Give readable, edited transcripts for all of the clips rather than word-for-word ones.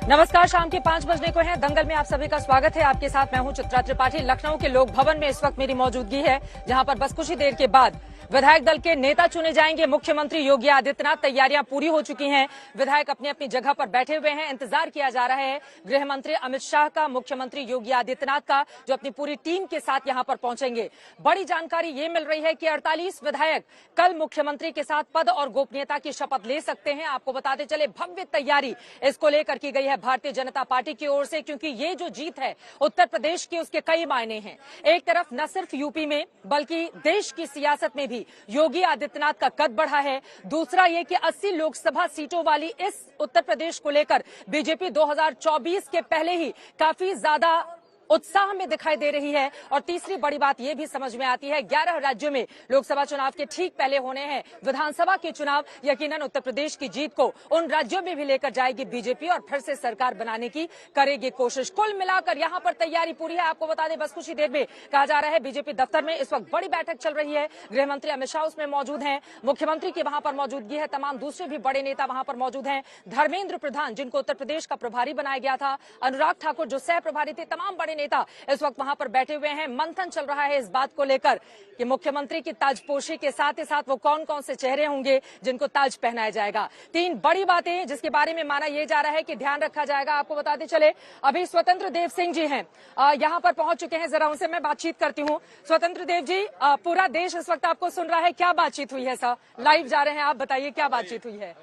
नमस्कार, शाम के 5 बजने को है। दंगल में आप सभी का स्वागत है। आपके साथ मैं हूं चित्रा त्रिपाठी। लखनऊ के लोक भवन में इस वक्त मेरी मौजूदगी है, जहां पर बस कुछ ही देर के बाद विधायक दल के नेता चुने जाएंगे। मुख्यमंत्री योगी आदित्यनाथ, तैयारियां पूरी हो चुकी हैं। विधायक अपनी अपनी जगह पर बैठे हुए हैं। इंतजार किया जा रहा है गृह मंत्री अमित शाह का, मुख्यमंत्री योगी आदित्यनाथ का, जो अपनी पूरी टीम के साथ यहां पर पहुंचेंगे। बड़ी जानकारी ये मिल रही है कि 48 विधायक कल मुख्यमंत्री के साथ पद और गोपनीयता की शपथ ले सकते हैं। आपको बताते चले, भव्य तैयारी इसको लेकर की गई है भारतीय जनता पार्टी की ओर से, क्योंकि ये जो जीत है उत्तर प्रदेश की, उसके कई मायने हैं। एक तरफ न सिर्फ यूपी में बल्कि देश की सियासत में भी योगी आदित्यनाथ का कद बढ़ा है। दूसरा ये कि 80 लोकसभा सीटों वाली इस उत्तर प्रदेश को लेकर बीजेपी 2024 के पहले ही काफी ज्यादा उत्साह में दिखाई दे रही है। और तीसरी बड़ी बात यह भी समझ में आती है, 11 राज्यों में लोकसभा चुनाव के ठीक पहले होने हैं विधानसभा के चुनाव। यकीनन उत्तर प्रदेश की जीत को उन राज्यों में भी लेकर जाएगी बीजेपी और फिर से सरकार बनाने की करेगी कोशिश। कुल मिलाकर यहां पर तैयारी पूरी है। आपको बता दें, बस कुछ ही देर में कहा जा रहा है बीजेपी दफ्तर में इस वक्त बड़ी बैठक चल रही है। गृह मंत्री अमित शाह उसमें मौजूद हैं, मुख्यमंत्री की वहां पर मौजूदगी है, तमाम दूसरे भी बड़े नेता वहां पर मौजूद हैं। धर्मेंद्र प्रधान, जिनको उत्तर प्रदेश का प्रभारी बनाया गया था, अनुराग ठाकुर जो सह प्रभारी थे, तमाम बड़े नेता इस वक्त वहां पर बैठे हुए हैं। मंथन चल रहा है इस बात को लेकर कि मुख्यमंत्री की ताजपोशी के साथ ही साथ वो कौन कौन से चेहरे होंगे जिनको ताज पहनाया जाएगा। 3 बड़ी बातें जिसके बारे में माना यह जा रहा है कि ध्यान रखा जाएगा। आपको बताते चले, अभी स्वतंत्र देव सिंह जी हैं, यहां पर पहुंच चुके हैं। जरा उनसे मैं बातचीत करती हूं। स्वतंत्र देव जी, पूरा देश इस वक्त आपको सुन रहा है, क्या बातचीत हुई है? सर लाइव जा रहे हैं, आप बताइए क्या बातचीत हुई है।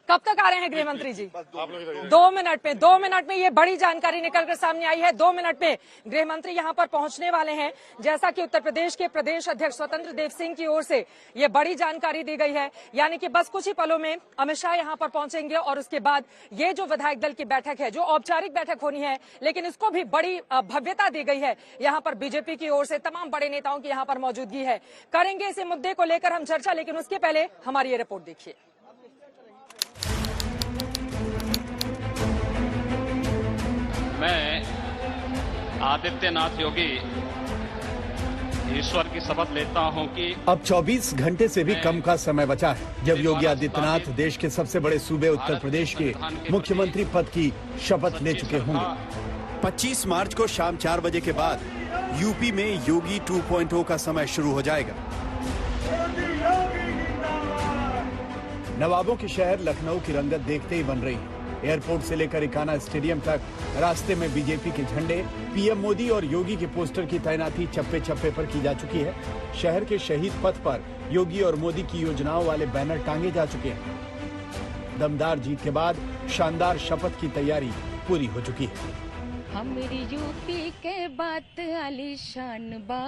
कब तक आ रहे हैं गृह मंत्री जी? 2 मिनट में ये बड़ी जानकारी निकलकर सामने आई है। 2 मिनट में गृह मंत्री यहां पर पहुंचने वाले हैं। जैसा कि उत्तर प्रदेश के प्रदेश अध्यक्ष स्वतंत्र देव सिंह की ओर से ये बड़ी जानकारी दी गई है, यानी कि बस कुछ ही पलों में अमित शाह यहां पर पहुंचेंगे और उसके बाद ये जो विधायक दल की बैठक है, जो औपचारिक बैठक होनी है, लेकिन इसको भी बड़ी भव्यता दी गई है। यहाँ पर बीजेपी की ओर से तमाम बड़े नेताओं की यहाँ पर मौजूदगी है। करेंगे इस मुद्दे को लेकर हम चर्चा, लेकिन उसके पहले हमारी ये रिपोर्ट देखिए। मैं आदित्यनाथ योगी ईश्वर की शपथ लेता हूं कि अब 24 घंटे से भी कम का समय बचा है जब योगी आदित्यनाथ देश के सबसे बड़े सूबे उत्तर प्रदेश के मुख्यमंत्री पद की शपथ ले चुके होंगे। 25 मार्च को शाम 4 बजे के बाद यूपी में योगी 2.0 का समय शुरू हो जाएगा। नवाबों के शहर लखनऊ की रंगत देखते ही बन रही है। एयरपोर्ट से लेकर इकाना स्टेडियम तक रास्ते में बीजेपी के झंडे, पीएम मोदी और योगी के पोस्टर की तैनाती चप्पे चप्पे पर की जा चुकी है। शहर के शहीद पथ पर योगी और मोदी की योजनाओं वाले बैनर टांगे जा चुके हैं। दमदार जीत के बाद शानदार शपथ की तैयारी पूरी हो चुकी है। हमारी यूपी के बात आलीशान बा,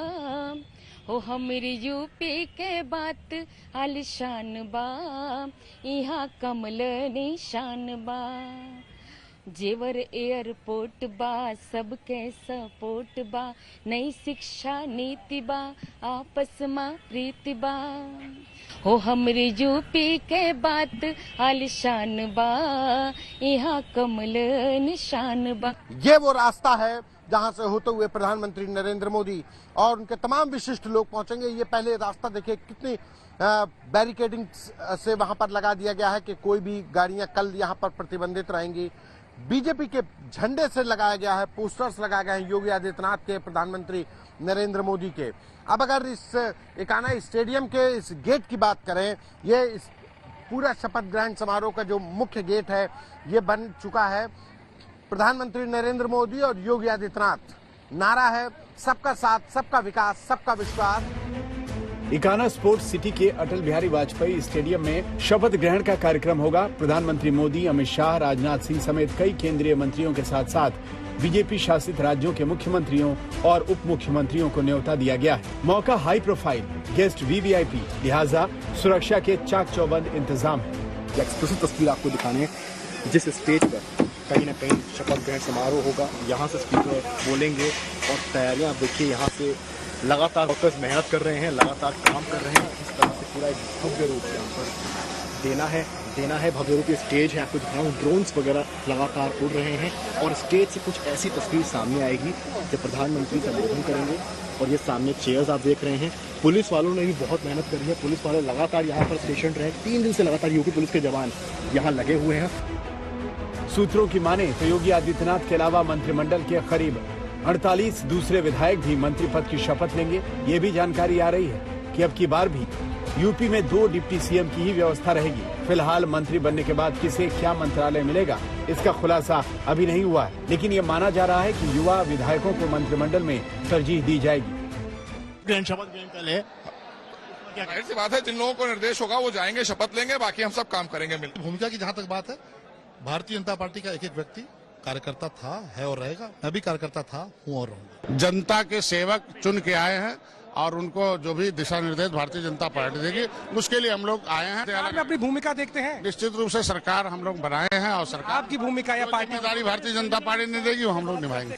ओ हमारी यूपी के बात आलीशान बा, यहाँ कमल निशान बा, जेवर एयरपोर्ट बा, सबके सपोर्ट बा, नई शिक्षा नीति बा, आपस में प्रीति बा, हो हमारी यूपी के बात आलीशान बा, यहाँ कमल निशान बा। ये वो रास्ता है जहां से होते हुए प्रधानमंत्री नरेंद्र मोदी और उनके तमाम विशिष्ट लोग पहुंचेंगे। ये पहले रास्ता देखिए, कितनी बैरिकेडिंग से वहां पर लगा दिया गया है कि कोई भी गाड़ियां कल यहां पर प्रतिबंधित रहेंगी। बीजेपी के झंडे से लगाया गया है, पोस्टर्स लगाए गए हैं योगी आदित्यनाथ के, प्रधानमंत्री नरेंद्र मोदी के। अब अगर इस इकाना स्टेडियम के इस गेट की बात करें, ये इस पूरा शपथ ग्रहण समारोह का जो मुख्य गेट है ये बन चुका है। प्रधानमंत्री नरेंद्र मोदी और योगी आदित्यनाथ, नारा है सबका साथ, सबका विकास, सबका विश्वास। इकाना स्पोर्ट्स सिटी के अटल बिहारी वाजपेयी स्टेडियम में शपथ ग्रहण का कार्यक्रम होगा। प्रधानमंत्री मोदी, अमित शाह, राजनाथ सिंह समेत कई केंद्रीय मंत्रियों के साथ साथ बीजेपी शासित राज्यों के मुख्यमंत्रियों और उप मुख्यमंत्रियों को न्योता दिया गया है। मौका हाई प्रोफाइल, गेस्ट वीवीआईपी, लिहाजा सुरक्षा के चाक चौबंद इंतजाम है। एक्सक्लूसिव तस्वीर आपको दिखाने, जिस स्टेज पर कहीं न कहीं शपथ ग्रहण समारोह होगा, यहाँ से स्पीकर बोलेंगे और तैयारियां देखिए, यहाँ से लगातार वर्कर्स मेहनत कर रहे हैं, लगातार काम कर रहे हैं। इस तरह से पूरा एक भव्य रूप यहाँ पर देना है भव्य रूप। स्टेज है, आपको दिखाऊं, ड्रोन्स वगैरह लगातार उड़ रहे हैं और स्टेज से कुछ ऐसी तस्वीर सामने आएगी जब प्रधानमंत्री संबोधन करेंगे। और ये सामने चेयर्स आप देख रहे हैं, पुलिस वालों ने भी बहुत मेहनत करी है। पुलिस वाले लगातार यहाँ पर स्टेशन रहे, 3 दिन से लगातार यूपी पुलिस के जवान यहाँ लगे हुए हैं। सूत्रों की माने तो योगी आदित्यनाथ के अलावा मंत्रिमंडल के करीब 48 दूसरे विधायक भी मंत्री पद की शपथ लेंगे। ये भी जानकारी आ रही है कि अब की बार भी यूपी में 2 डिप्टी सीएम की ही व्यवस्था रहेगी। फिलहाल मंत्री बनने के बाद किसे क्या मंत्रालय मिलेगा, इसका खुलासा अभी नहीं हुआ है, लेकिन ये माना जा रहा है कि युवा विधायकों को मंत्रिमंडल में तरजीह दी जाएगी। शपथ ग्रहण कल है, जाहिर सी बात है, जिन लोगों को निर्देश होगा वो जाएंगे, शपथ लेंगे, बाकी हम सब काम करेंगे मिलकर। भूमिका की जहां तक बात है, भारतीय जनता पार्टी का एक एक व्यक्ति कार्यकर्ता था, है और रहेगा। मैं भी कार्यकर्ता था, हूं और रहूंगा। जनता के सेवक चुन के आए हैं और उनको जो भी दिशा निर्देश भारतीय जनता पार्टी देगी उसके लिए हम लोग आए हैं। आप अपनी भूमिका देखते हैं? निश्चित रूप से सरकार हम लोग बनाए हैं और सरकार आपकी भूमिका या पार्टी जिम्मेदारी भारतीय जनता पार्टी ने देगी वो हम लोग निभाएंगे।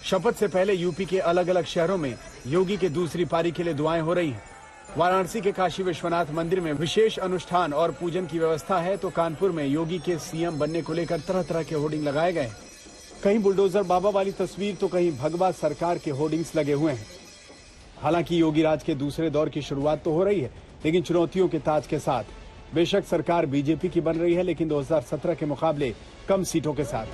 शपथ से पहले यूपी के अलग अलग शहरों में योगी के दूसरी पारी के लिए दुआएं हो रही हैं। वाराणसी के काशी विश्वनाथ मंदिर में विशेष अनुष्ठान और पूजन की व्यवस्था है, तो कानपुर में योगी के सीएम बनने को लेकर तरह तरह के होर्डिंग लगाए गए हैं। कहीं बुलडोजर बाबा वाली तस्वीर तो कहीं भगवा सरकार के होर्डिंग्स लगे हुए हैं। हालांकि योगी राज के दूसरे दौर की शुरुआत तो हो रही है, लेकिन चुनौतियों के ताज के साथ। बेशक सरकार बीजेपी की बन रही है, लेकिन 2017 के मुकाबले कम सीटों के साथ।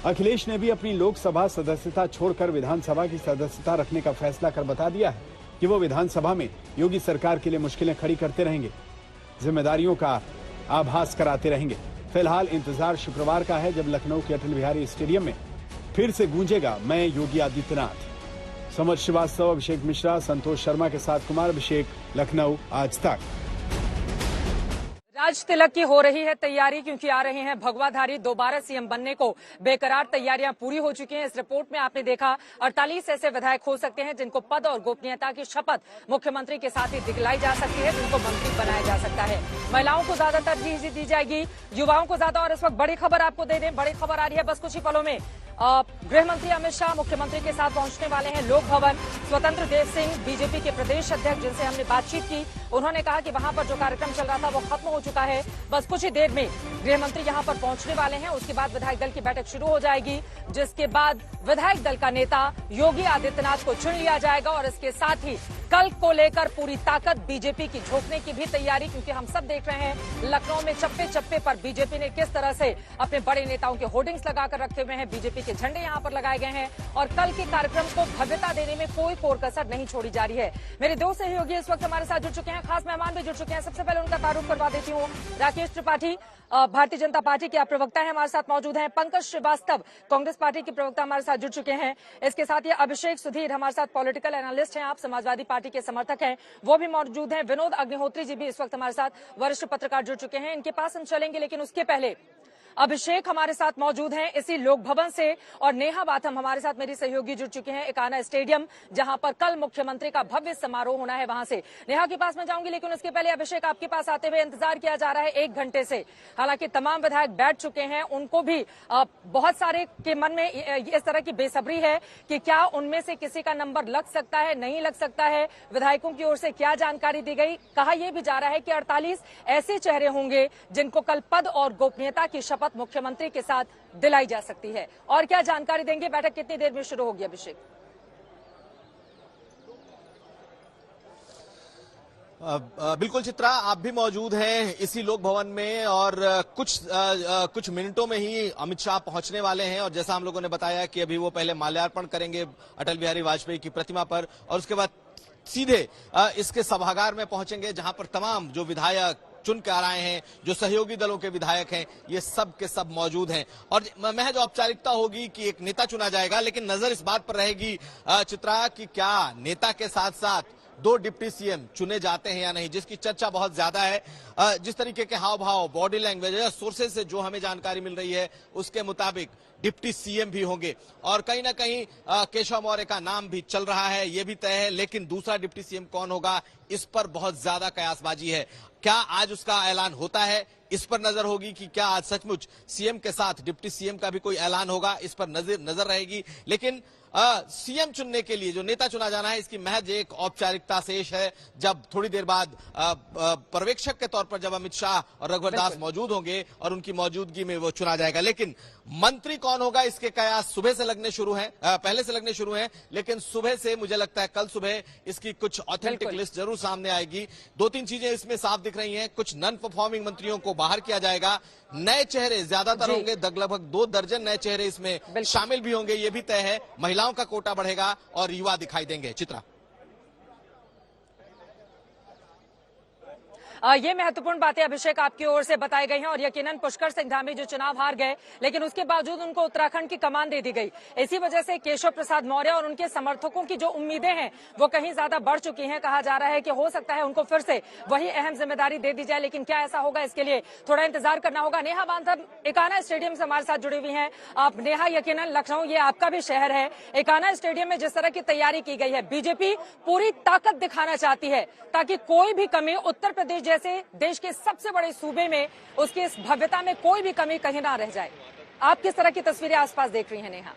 अखिलेश ने भी अपनी लोकसभा सदस्यता छोड़कर विधानसभा की सदस्यता रखने का फैसला कर बता दिया है कि वो विधानसभा में योगी सरकार के लिए मुश्किलें खड़ी करते रहेंगे, जिम्मेदारियों का आभास कराते रहेंगे। फिलहाल इंतजार शुक्रवार का है, जब लखनऊ के अटल बिहारी स्टेडियम में फिर से गूंजेगा मैं योगी आदित्यनाथ। समर श्रीवास्तव, अभिषेक मिश्रा, संतोष शर्मा के साथ कुमार अभिषेक, लखनऊ, आज तक। राज तिलक की हो रही है तैयारी, क्योंकि आ रहे हैं भगवाधारी। दोबारा सीएम बनने को बेकरार तैयारियां पूरी हो चुकी हैं। इस रिपोर्ट में आपने देखा 48 ऐसे विधायक हो सकते हैं जिनको पद और गोपनीयता की शपथ मुख्यमंत्री के साथ ही दिखलाई जा सकती है, जिनको मंत्री बनाया जा सकता है। महिलाओं को ज्यादा तरजीह दी जाएगी, युवाओं को ज्यादा। और इस वक्त बड़ी खबर आपको दे दें, बड़ी खबर आ रही है बस कुछ ही पलों में। गृह मंत्री अमित शाह मुख्यमंत्री के साथ पहुंचने वाले हैं लोक भवन। स्वतंत्र देव सिंह बीजेपी के प्रदेश अध्यक्ष, जिनसे हमने बातचीत की, उन्होंने कहा कि वहां पर जो कार्यक्रम चल रहा था वो खत्म हो चुका है। बस कुछ ही देर में गृह मंत्री यहां पर पहुंचने वाले हैं। उसके बाद विधायक दल की बैठक शुरू हो जाएगी, जिसके बाद विधायक दल का नेता योगी आदित्यनाथ को चुन लिया जाएगा। और इसके साथ ही कल को लेकर पूरी ताकत बीजेपी की झोंकने की भी तैयारी, क्योंकि हम सब देख रहे हैं लखनऊ में चप्पे चप्पे पर बीजेपी ने किस तरह से अपने बड़े नेताओं के होर्डिंग्स लगाकर रखे हुए हैं। बीजेपी के झंडे यहां पर लगाए गए हैं और कल के कार्यक्रम को भव्यता देने में कोई कोर कसर नहीं छोड़ी जा रही है। मेरे दो सहयोगी इस वक्त हमारे साथ जुड़ चुके हैं, खास मेहमान भी जुड़ चुके हैं। सबसे पहले उनका तारुफ करवा देती हूँ। राकेश त्रिपाठी भारतीय जनता पार्टी के प्रवक्ता है, हमारे साथ मौजूद हैं। पंकज श्रीवास्तव कांग्रेस पार्टी के प्रवक्ता हमारे साथ जुड़ चुके हैं। इसके साथ ही अभिषेक सुधीर हमारे साथ पॉलिटिकल एनालिस्ट हैं, आप समाजवादी पार्टी के समर्थक हैं, वो भी मौजूद हैं। विनोद अग्निहोत्री जी भी इस वक्त हमारे साथ वरिष्ठ पत्रकार जुड़ चुके हैं, इनके पास हम चलेंगे। लेकिन उसके पहले अभिषेक हमारे साथ मौजूद हैं इसी लोक भवन से, और नेहा बाथम हमारे साथ मेरी सहयोगी जुड़ चुके हैं एकाना स्टेडियम, जहां पर कल मुख्यमंत्री का भव्य समारोह होना है, वहां से। नेहा के पास मैं जाऊंगी, लेकिन उसके पहले अभिषेक आपके पास आते हुए इंतजार किया जा रहा है 1 घंटे से। हालांकि तमाम विधायक बैठ चुके हैं, उनको भी बहुत सारे के मन में इस तरह की बेसब्री है कि क्या उनमें से किसी का नंबर लग सकता है, नहीं लग सकता है। विधायकों की ओर से क्या जानकारी दी गई? कहा यह भी जा रहा है कि 48 ऐसे चेहरे होंगे जिनको कल पद और गोपनीयता की शपथ मुख्यमंत्री के साथ दिलाई जा सकती है। और क्या जानकारी देंगे? बैठक कितनी देर में शुरू होगी अभिषेक? बिल्कुल चित्रा, आप भी मौजूद हैं इसी लोक भवन में और कुछ मिनटों में ही अमित शाह पहुंचने वाले हैं। और जैसा हम लोगों ने बताया कि अभी वो पहले माल्यार्पण करेंगे अटल बिहारी वाजपेयी की प्रतिमा पर, और उसके बाद सीधे इसके सभागार में पहुंचेंगे, जहां पर तमाम जो विधायक चुन कर आए हैं, जो सहयोगी दलों के विधायक हैं, ये सब के सब मौजूद हैं। और महज औपचारिकता होगी कि एक नेता चुना जाएगा, लेकिन नजर इस बात पर रहेगी चित्रा कि क्या नेता के साथ साथ 2 डिप्टी सीएम चुने जाते हैं या नहीं, जिसकी चर्चा बहुत ज्यादा है। जिस तरीके के हाव भाव, बॉडी लैंग्वेज, सोर्सेज से जो हमें जानकारी मिल रही है उसके मुताबिक डिप्टी सीएम भी होंगे, और कहीं ना कहीं केशव मौर्य का नाम भी चल रहा है, यह भी तय है। लेकिन दूसरा डिप्टी सीएम कौन होगा, इस पर बहुत ज्यादा कयासबाजी है। क्या आज उसका ऐलान होता है, इस पर नजर होगी कि क्या आज सचमुच सीएम के साथ डिप्टी सीएम का भी कोई ऐलान होगा, इस पर नजर रहेगी। लेकिन सीएम चुनने के लिए जो नेता चुना जाना है, इसकी महज एक औपचारिकता शेष है। जब थोड़ी देर बाद पर्यवेक्षक के तौर पर जब अमित शाह और रघुवर दास मौजूद होंगे और उनकी मौजूदगी में वो चुना जाएगा। लेकिन मंत्री कौन होगा, इसके कयास सुबह से लगने शुरू हैं, पहले से लगने शुरू हैं, लेकिन सुबह से मुझे लगता है कल सुबह इसकी कुछ ऑथेंटिक लिस्ट जरूर सामने आएगी। 2-3 चीजें इसमें साफ दिख रही हैं। कुछ नॉन परफॉर्मिंग मंत्रियों को बाहर किया जाएगा, नए चेहरे ज्यादातर होंगे, लगभग 2 दर्जन नए चेहरे इसमें शामिल भी होंगे, ये भी तय है। महिलाओं का कोटा बढ़ेगा और युवा दिखाई देंगे। चित्रा, ये महत्वपूर्ण बातें अभिषेक आपकी ओर से बताई गई हैं और यकीनन पुष्कर सिंह धामी जो चुनाव हार गए, लेकिन उसके बावजूद उनको उत्तराखंड की कमान दे दी गई। इसी वजह से केशव प्रसाद मौर्य और उनके समर्थकों की जो उम्मीदें हैं वो कहीं ज्यादा बढ़ चुकी हैं। कहा जा रहा है कि हो सकता है उनको फिर से वही अहम जिम्मेदारी दे दी जाए, लेकिन क्या ऐसा होगा इसके लिए थोड़ा इंतजार करना होगा। नेहा बांधव इकाना स्टेडियम से हमारे साथ जुड़ी हुई हैं। आप नेहा, यकीनन लखनऊ ये आपका भी शहर है, इकाना स्टेडियम में जिस तरह की तैयारी की गई है, बीजेपी पूरी ताकत दिखाना चाहती है ताकि कोई भी कमी उत्तर प्रदेश जैसे देश के सबसे बड़े सूबे में उसकी इस भव्यता में कोई भी कमी कहीं ना रह जाए। आप किस तरह की तस्वीरें आसपास देख रही हैं नेहा?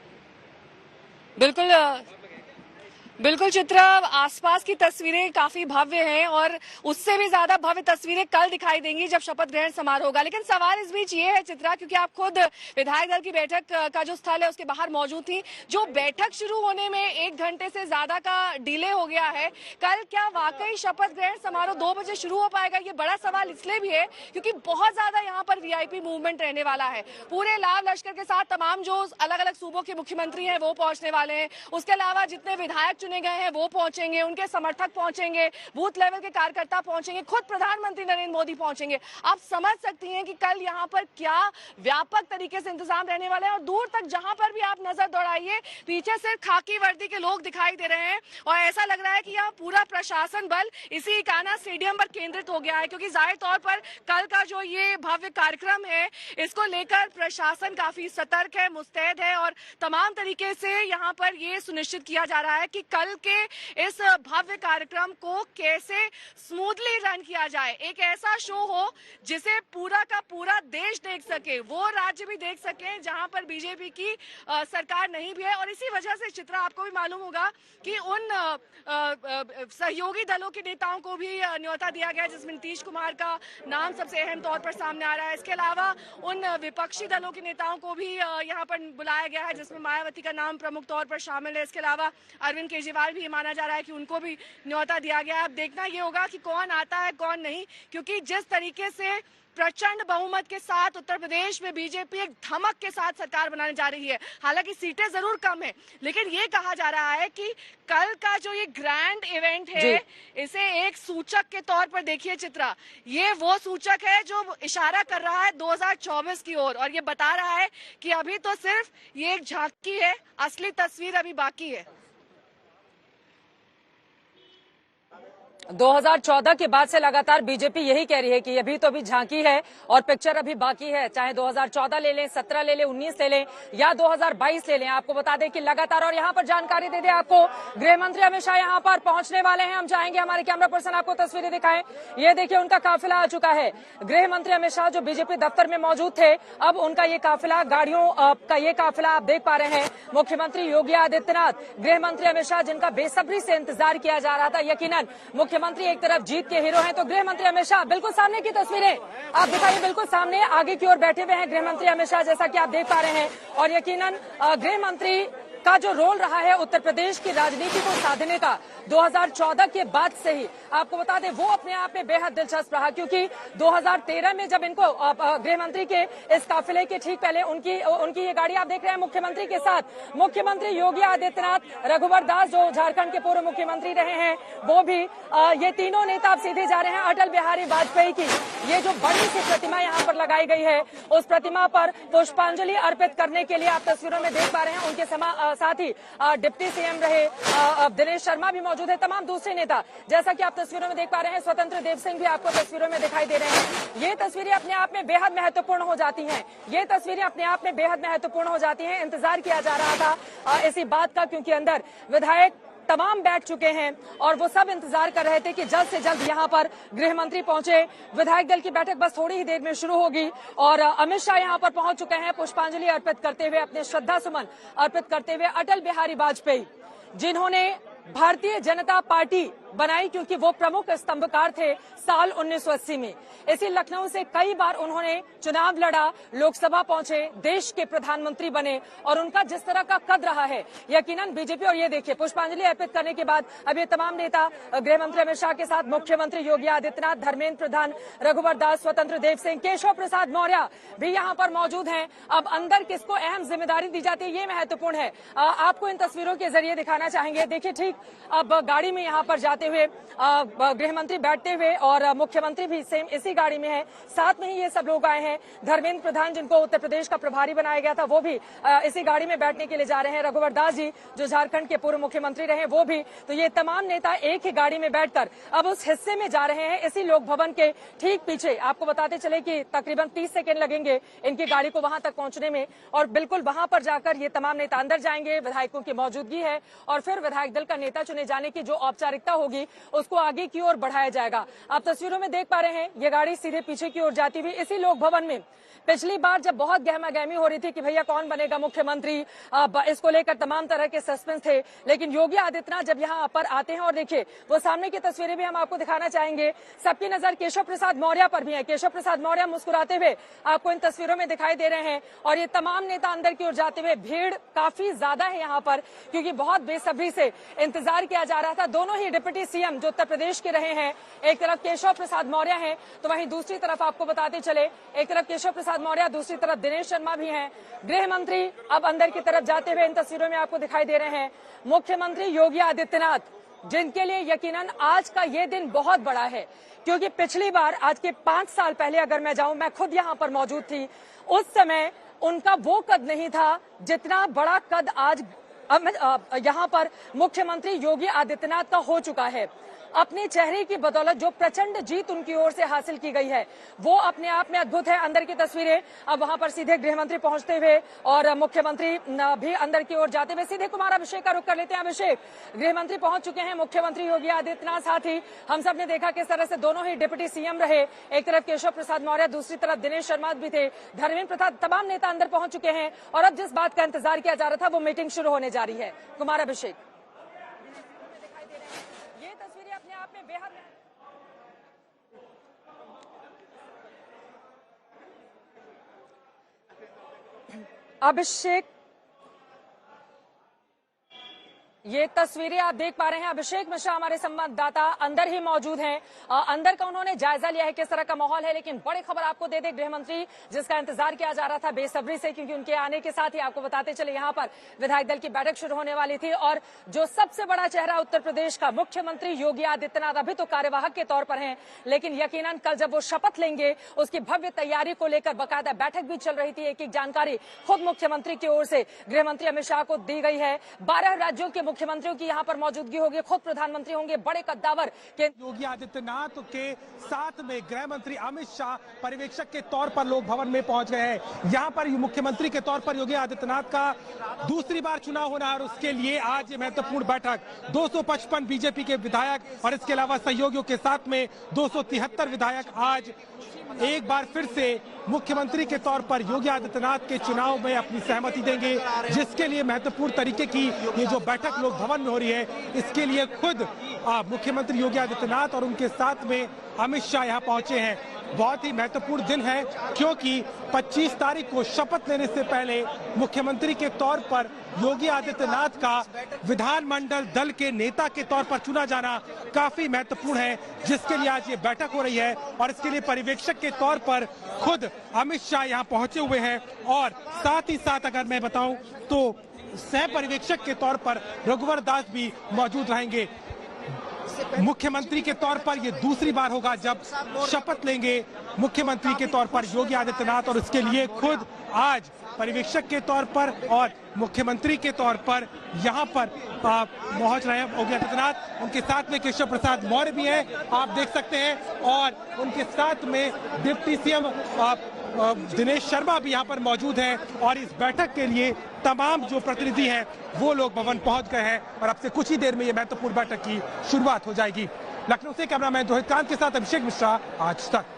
बिल्कुल चित्रा, आसपास की तस्वीरें काफी भव्य हैं और उससे भी ज्यादा भव्य तस्वीरें कल दिखाई देंगी जब शपथ ग्रहण समारोह होगा। लेकिन सवाल इस बीच ये है चित्रा, क्योंकि आप खुद विधायक दल की बैठक का जो स्थल है उसके बाहर मौजूद थी, जो बैठक शुरू होने में 1 घंटे से ज्यादा का डिले हो गया है, कल क्या वाकई शपथ ग्रहण समारोह 2 बजे शुरू हो पाएगा? ये बड़ा सवाल इसलिए भी है क्योंकि बहुत ज्यादा यहाँ पर वीआईपी मूवमेंट रहने वाला है। पूरे लाव लश्कर के साथ तमाम जो अलग अलग सूबों के मुख्यमंत्री हैं वो पहुंचने वाले हैं। उसके अलावा जितने विधायक चुने गए हैं वो पहुंचेंगे, उनके समर्थक पहुंचेंगे, बूथ लेवल के कार्यकर्ता पहुंचेंगे, खुद प्रधानमंत्री नरेंद्र मोदी पहुंचेंगे। आप समझ सकती हैं कि कल यहाँ पर क्या व्यापक तरीके से इंतजाम रहने वाले हैं। और दूर तक जहां पर भी आप नजर दौड़ाइए, पीछे सिर्फ खाकी वर्दी के लोग दिखाई दे रहे हैं और ऐसा लग रहा है कि यहाँ पूरा प्रशासन बल इसी इकाना स्टेडियम पर केंद्रित हो गया है, क्योंकि जाहिर तौर पर कल का जो ये भव्य कार्यक्रम है इसको लेकर प्रशासन काफी सतर्क है, मुस्तैद है और तमाम तरीके से यहाँ पर ये सुनिश्चित किया जा रहा है कि कल के इस भव्य कार्यक्रम को कैसे स्मूथली रन किया जाए, एक ऐसा शो हो जिसे पूरा का पूरा देश देख सके, वो राज्य भी देख सके जहां पर बीजेपी की सरकार नहीं भी है। और इसी वजह से चित्रा, आपको भी मालूम होगा कि उन सहयोगी दलों के नेताओं को भी न्योता दिया गया जिसमें नीतीश कुमार का नाम सबसे अहम तौर पर सामने आ रहा है। इसके अलावा उन विपक्षी दलों के नेताओं को भी यहाँ पर बुलाया गया है जिसमें मायावती का नाम प्रमुख तौर पर शामिल है। इसके अलावा अरविंद केजरीवाल भी माना जा रहा है कि उनको भी न्योता दिया गया है। अब देखना ये होगा कि कौन आता है कौन नहीं, क्योंकि जिस तरीके से प्रचंड बहुमत के साथ उत्तर प्रदेश में बीजेपी एक धमक के साथ सरकार बनाने जा रही है, हालांकि सीटें जरूर कम है, लेकिन ये कहा जा रहा है कि कल का जो ये ग्रैंड इवेंट है इसे एक सूचक के तौर पर देखिए चित्रा, ये वो सूचक है जो इशारा कर रहा है 2024 की ओर और ये बता रहा है कि अभी तो सिर्फ ये एक झांकी है, असली तस्वीर अभी बाकी है। 2014 के बाद से लगातार बीजेपी यही कह रही है कि अभी तो अभी झांकी है और पिक्चर अभी बाकी है, चाहे 2014 ले लें, 17 ले लें, 19 ले लें या 2022 ले लें। आपको बता दें कि लगातार, और यहाँ पर जानकारी दे दें आपको, गृह मंत्री अमित शाह यहाँ पर पहुंचने वाले हैं। हम चाहेंगे हमारे कैमरा पर्सन आपको तस्वीरें दिखाएं। ये देखिए उनका काफिला आ चुका है। गृह मंत्री अमित शाह जो बीजेपी दफ्तर में मौजूद थे, अब उनका ये काफिला, गाड़ियों का ये काफिला आप देख पा रहे हैं। मुख्यमंत्री योगी आदित्यनाथ, गृह मंत्री अमित शाह जिनका बेसब्री से इंतजार किया जा रहा था, यकीनन मुख्यमंत्री एक तरफ जीत के हीरो हैं तो गृह मंत्री अमित शाह बिल्कुल सामने की तस्वीरें आप दिखाइए, बिल्कुल सामने आगे की ओर बैठे हुए हैं गृह मंत्री अमित शाह, जैसा कि आप देख पा रहे हैं। और यकीनन गृह मंत्री का जो रोल रहा है उत्तर प्रदेश की राजनीति को साधने का 2014 के बाद से ही, आपको बता दें वो अपने आप में बेहद दिलचस्प रहा, क्योंकि 2013 में जब इनको गृह मंत्री के इस काफिले के ठीक पहले उनकी ये गाड़ी आप देख रहे हैं मुख्यमंत्री के साथ, मुख्यमंत्री योगी आदित्यनाथ, रघुवर दास जो झारखंड के पूर्व मुख्यमंत्री रहे हैं वो भी, ये तीनों नेता अब सीधे जा रहे हैं अटल बिहारी वाजपेयी की ये जो बड़ी सी प्रतिमा यहाँ पर लगाई गई है उस प्रतिमा पर पुष्पांजलि अर्पित करने के लिए आप तस्वीरों में देख पा रहे हैं। उनके साथ ही डिप्टी सीएम रहे दिनेश शर्मा भी मौजूद है, तमाम दूसरे नेता, जैसा कि आप तस्वीरों में देख पा रहे हैं। स्वतंत्र देव सिंह भी आपको तस्वीरों में दिखाई दे रहे हैं। ये तस्वीरें अपने आप में बेहद महत्वपूर्ण हो जाती हैं, ये तस्वीरें अपने आप में बेहद महत्वपूर्ण हो जाती हैं। इंतजार किया जा रहा था इसी बात का, क्योंकि अंदर विधायक तमाम बैठ चुके हैं और वो सब इंतजार कर रहे थे कि जल्द से जल्द यहाँ पर गृह मंत्री पहुंचे। विधायक दल की बैठक बस थोड़ी ही देर में शुरू होगी और अमित शाह यहाँ पर पहुंच चुके हैं पुष्पांजलि अर्पित करते हुए, अपने श्रद्धा सुमन अर्पित करते हुए अटल बिहारी वाजपेयी, जिन्होंने भारतीय जनता पार्टी बनाई क्योंकि वो प्रमुख स्तंभकार थे साल 1980 में। इसी लखनऊ से कई बार उन्होंने चुनाव लड़ा, लोकसभा पहुंचे, देश के प्रधानमंत्री बने और उनका जिस तरह का कद रहा है यकीनन बीजेपी। और ये देखिए पुष्पांजलि अर्पित करने के बाद अब ये तमाम नेता गृह मंत्री अमित शाह के साथ मुख्यमंत्री योगी आदित्यनाथ, धर्मेंद्र प्रधान, रघुवर दास, स्वतंत्र देव सिंह, केशव प्रसाद मौर्य भी यहाँ पर मौजूद हैं। अब अंदर किसको अहम जिम्मेदारी दी जाती है ये महत्वपूर्ण है। आपको इन तस्वीरों के जरिए दिखाना चाहेंगे। देखिए ठीक अब गाड़ी में यहाँ पर जाते हुए गृह मंत्री बैठते हुए और मुख्यमंत्री भी सेम इसी गाड़ी में है, साथ में ही ये सब लोग आए हैं। धर्मेंद्र प्रधान जिनको उत्तर प्रदेश का प्रभारी बनाया गया था वो भी इसी गाड़ी में बैठने के लिए जा रहे हैं। रघुवर दास जी जो झारखंड के पूर्व मुख्यमंत्री रहे वो भी। तो ये तमाम नेता एक ही गाड़ी में बैठकर अब उस हिस्से में जा रहे हैं इसी लोक भवन के ठीक पीछे। आपको बताते चले कि तकरीबन 30 सेकेंड लगेंगे इनकी गाड़ी को वहां तक पहुंचने में और बिल्कुल वहां पर जाकर ये तमाम नेता अंदर जाएंगे। विधायकों की मौजूदगी है और फिर विधायक दल का नेता चुने जाने की जो औपचारिकता होगी उसको आगे की ओर बढ़ाया जाएगा। आप तस्वीरों में देख पा रहे हैं ये गाड़ी सीधे पीछे की ओर जाती हुई इसी लोक भवन में। पिछली बार जब बहुत गहमागहमी हो रही थी कि भैया कौन बनेगा मुख्यमंत्री, इसको लेकर तमाम तरह के सस्पेंस थे, लेकिन योगी आदित्यनाथ जब यहाँ पर आते हैं और देखिए वो सामने की तस्वीरें भी हम आपको दिखाना चाहेंगे। सबकी नजर केशव प्रसाद मौर्य पर भी है। केशव प्रसाद मौर्य मुस्कुराते हुए आपको इन तस्वीरों में दिखाई दे रहे हैं और ये तमाम नेता अंदर की ओर जाते हुए। भीड़ काफी ज्यादा है यहाँ पर क्योंकि बहुत बेसब्री से इंतजार किया जा रहा था। दोनों ही डिप्टी सीएम जो उत्तर प्रदेश के रहे हैं, एक तरफ केशव प्रसाद मौर्य हैं तो वहीं दूसरी तरफ आपको बताते चले एक तरफ केशव प्रसाद मौर्य, दूसरी तरफ दिनेश शर्मा भी हैं। गृह मंत्री अब अंदर की तरफ जाते हुए इन तस्वीरों में आपको दिखाई दे रहे हैं। मुख्यमंत्री योगी आदित्यनाथ जिनके लिए यकीनन आज का ये दिन बहुत बड़ा है क्योंकि पिछली बार आज के 5 साल पहले अगर मैं जाऊं, मैं खुद यहाँ पर मौजूद थी, उस समय उनका वो कद नहीं था जितना बड़ा कद आज यहाँ पर मुख्यमंत्री योगी आदित्यनाथ का हो चुका है। अपने चेहरे की बदौलत जो प्रचंड जीत उनकी ओर से हासिल की गई है वो अपने आप में अद्भुत है। अंदर की तस्वीरें अब वहां पर सीधे गृह मंत्री पहुंचते हुए और मुख्यमंत्री भी अंदर की ओर जाते हुए। सीधे कुमार अभिषेक का रुख कर लेते हैं। अभिषेक, गृह मंत्री पहुंच चुके हैं, मुख्यमंत्री योगी आदित्यनाथ, साथ ही हम सब ने देखा किस तरह से दोनों ही डिप्टी सीएम रहे। एक तरफ केशव प्रसाद मौर्य, दूसरी तरफ दिनेश शर्मा भी थे, धर्मेंद्र प्रधान, तमाम नेता अंदर पहुंच चुके हैं और अब जिस बात का इंतजार किया जा रहा था वो मीटिंग शुरू होने जा रही है। कुमार अभिषेक, ये तस्वीरें अपने आप में बेहद अभिषेक, ये तस्वीरें आप देख पा रहे हैं। अभिषेक मिश्रा हमारे संवाददाता अंदर ही मौजूद हैं। अंदर का उन्होंने जायजा लिया है किस तरह का माहौल है। लेकिन बड़ी खबर आपको दे दे, गृह मंत्री जिसका इंतजार किया जा रहा था बेसब्री से क्योंकि उनके आने के साथ ही आपको बताते चले यहाँ पर विधायक दल की बैठक शुरू होने वाली थी और जो सबसे बड़ा चेहरा उत्तर प्रदेश का मुख्यमंत्री योगी आदित्यनाथ अभी तो कार्यवाहक के तौर पर हैं, लेकिन यकीनन कल जब वो शपथ लेंगे उसकी भव्य तैयारी को लेकर बाकायदा बैठक भी चल रही थी। एक एक जानकारी खुद मुख्यमंत्री की ओर से गृह मंत्री अमित शाह को दी गई है। 12 राज्यों के मुख्यमंत्रियों की यहाँ पर मौजूदगी होगी, खुद प्रधानमंत्री होंगे, बड़े कद्दावर के योगी आदित्यनाथ के साथ में गृह मंत्री अमित शाह पर्यवेक्षक के तौर पर लोक भवन में पहुंच गए हैं। यहाँ पर मुख्यमंत्री के तौर पर योगी आदित्यनाथ का दूसरी बार चुनाव होना और उसके लिए आज ये महत्वपूर्ण बैठक 255 बीजेपी के विधायक और इसके अलावा सहयोगियों के साथ में 273 विधायक आज एक बार फिर से मुख्यमंत्री के तौर पर योगी आदित्यनाथ के चुनाव में अपनी सहमति देंगे, जिसके लिए महत्वपूर्ण तरीके की ये जो बैठक लोक भवन में हो रही है इसके लिए खुद मुख्यमंत्री योगी आदित्यनाथ और उनके साथ में अमित शाह यहाँ पहुंचे हैं। बहुत ही महत्वपूर्ण दिन है क्योंकि 25 तारीख को शपथ लेने से पहले मुख्यमंत्री के तौर पर योगी आदित्यनाथ का विधानमंडल दल के नेता के तौर पर चुना जाना काफी महत्वपूर्ण है, जिसके लिए आज ये बैठक हो रही है और इसके लिए पर्यवेक्षक के तौर पर खुद अमित शाह यहाँ पहुंचे हुए हैं और साथ ही साथ अगर मैं बताऊं तो सह पर्यवेक्षक के तौर पर रघुवर दास भी मौजूद रहेंगे। मुख्यमंत्री के तौर पर ये दूसरी बार होगा जब शपथ लेंगे मुख्यमंत्री के तौर पर योगी आदित्यनाथ और इसके लिए खुद आज पर्यवेक्षक के तौर पर और मुख्यमंत्री के तौर पर यहाँ पर पहुंच रहे हैं योगी आदित्यनाथ। उनके साथ में केशव प्रसाद मौर्य भी हैं, आप देख सकते हैं, और उनके साथ में डिप्टी सीएम दिनेश शर्मा भी यहाँ पर मौजूद हैं। और इस बैठक के लिए तमाम जो प्रतिनिधि हैं वो लोग भवन पहुंच गए हैं और अब से कुछ ही देर में ये महत्वपूर्ण बैठक की शुरुआत हो जाएगी। लखनऊ से कैमरामैन रोहित कांत के साथ अभिषेक मिश्रा, आज तक।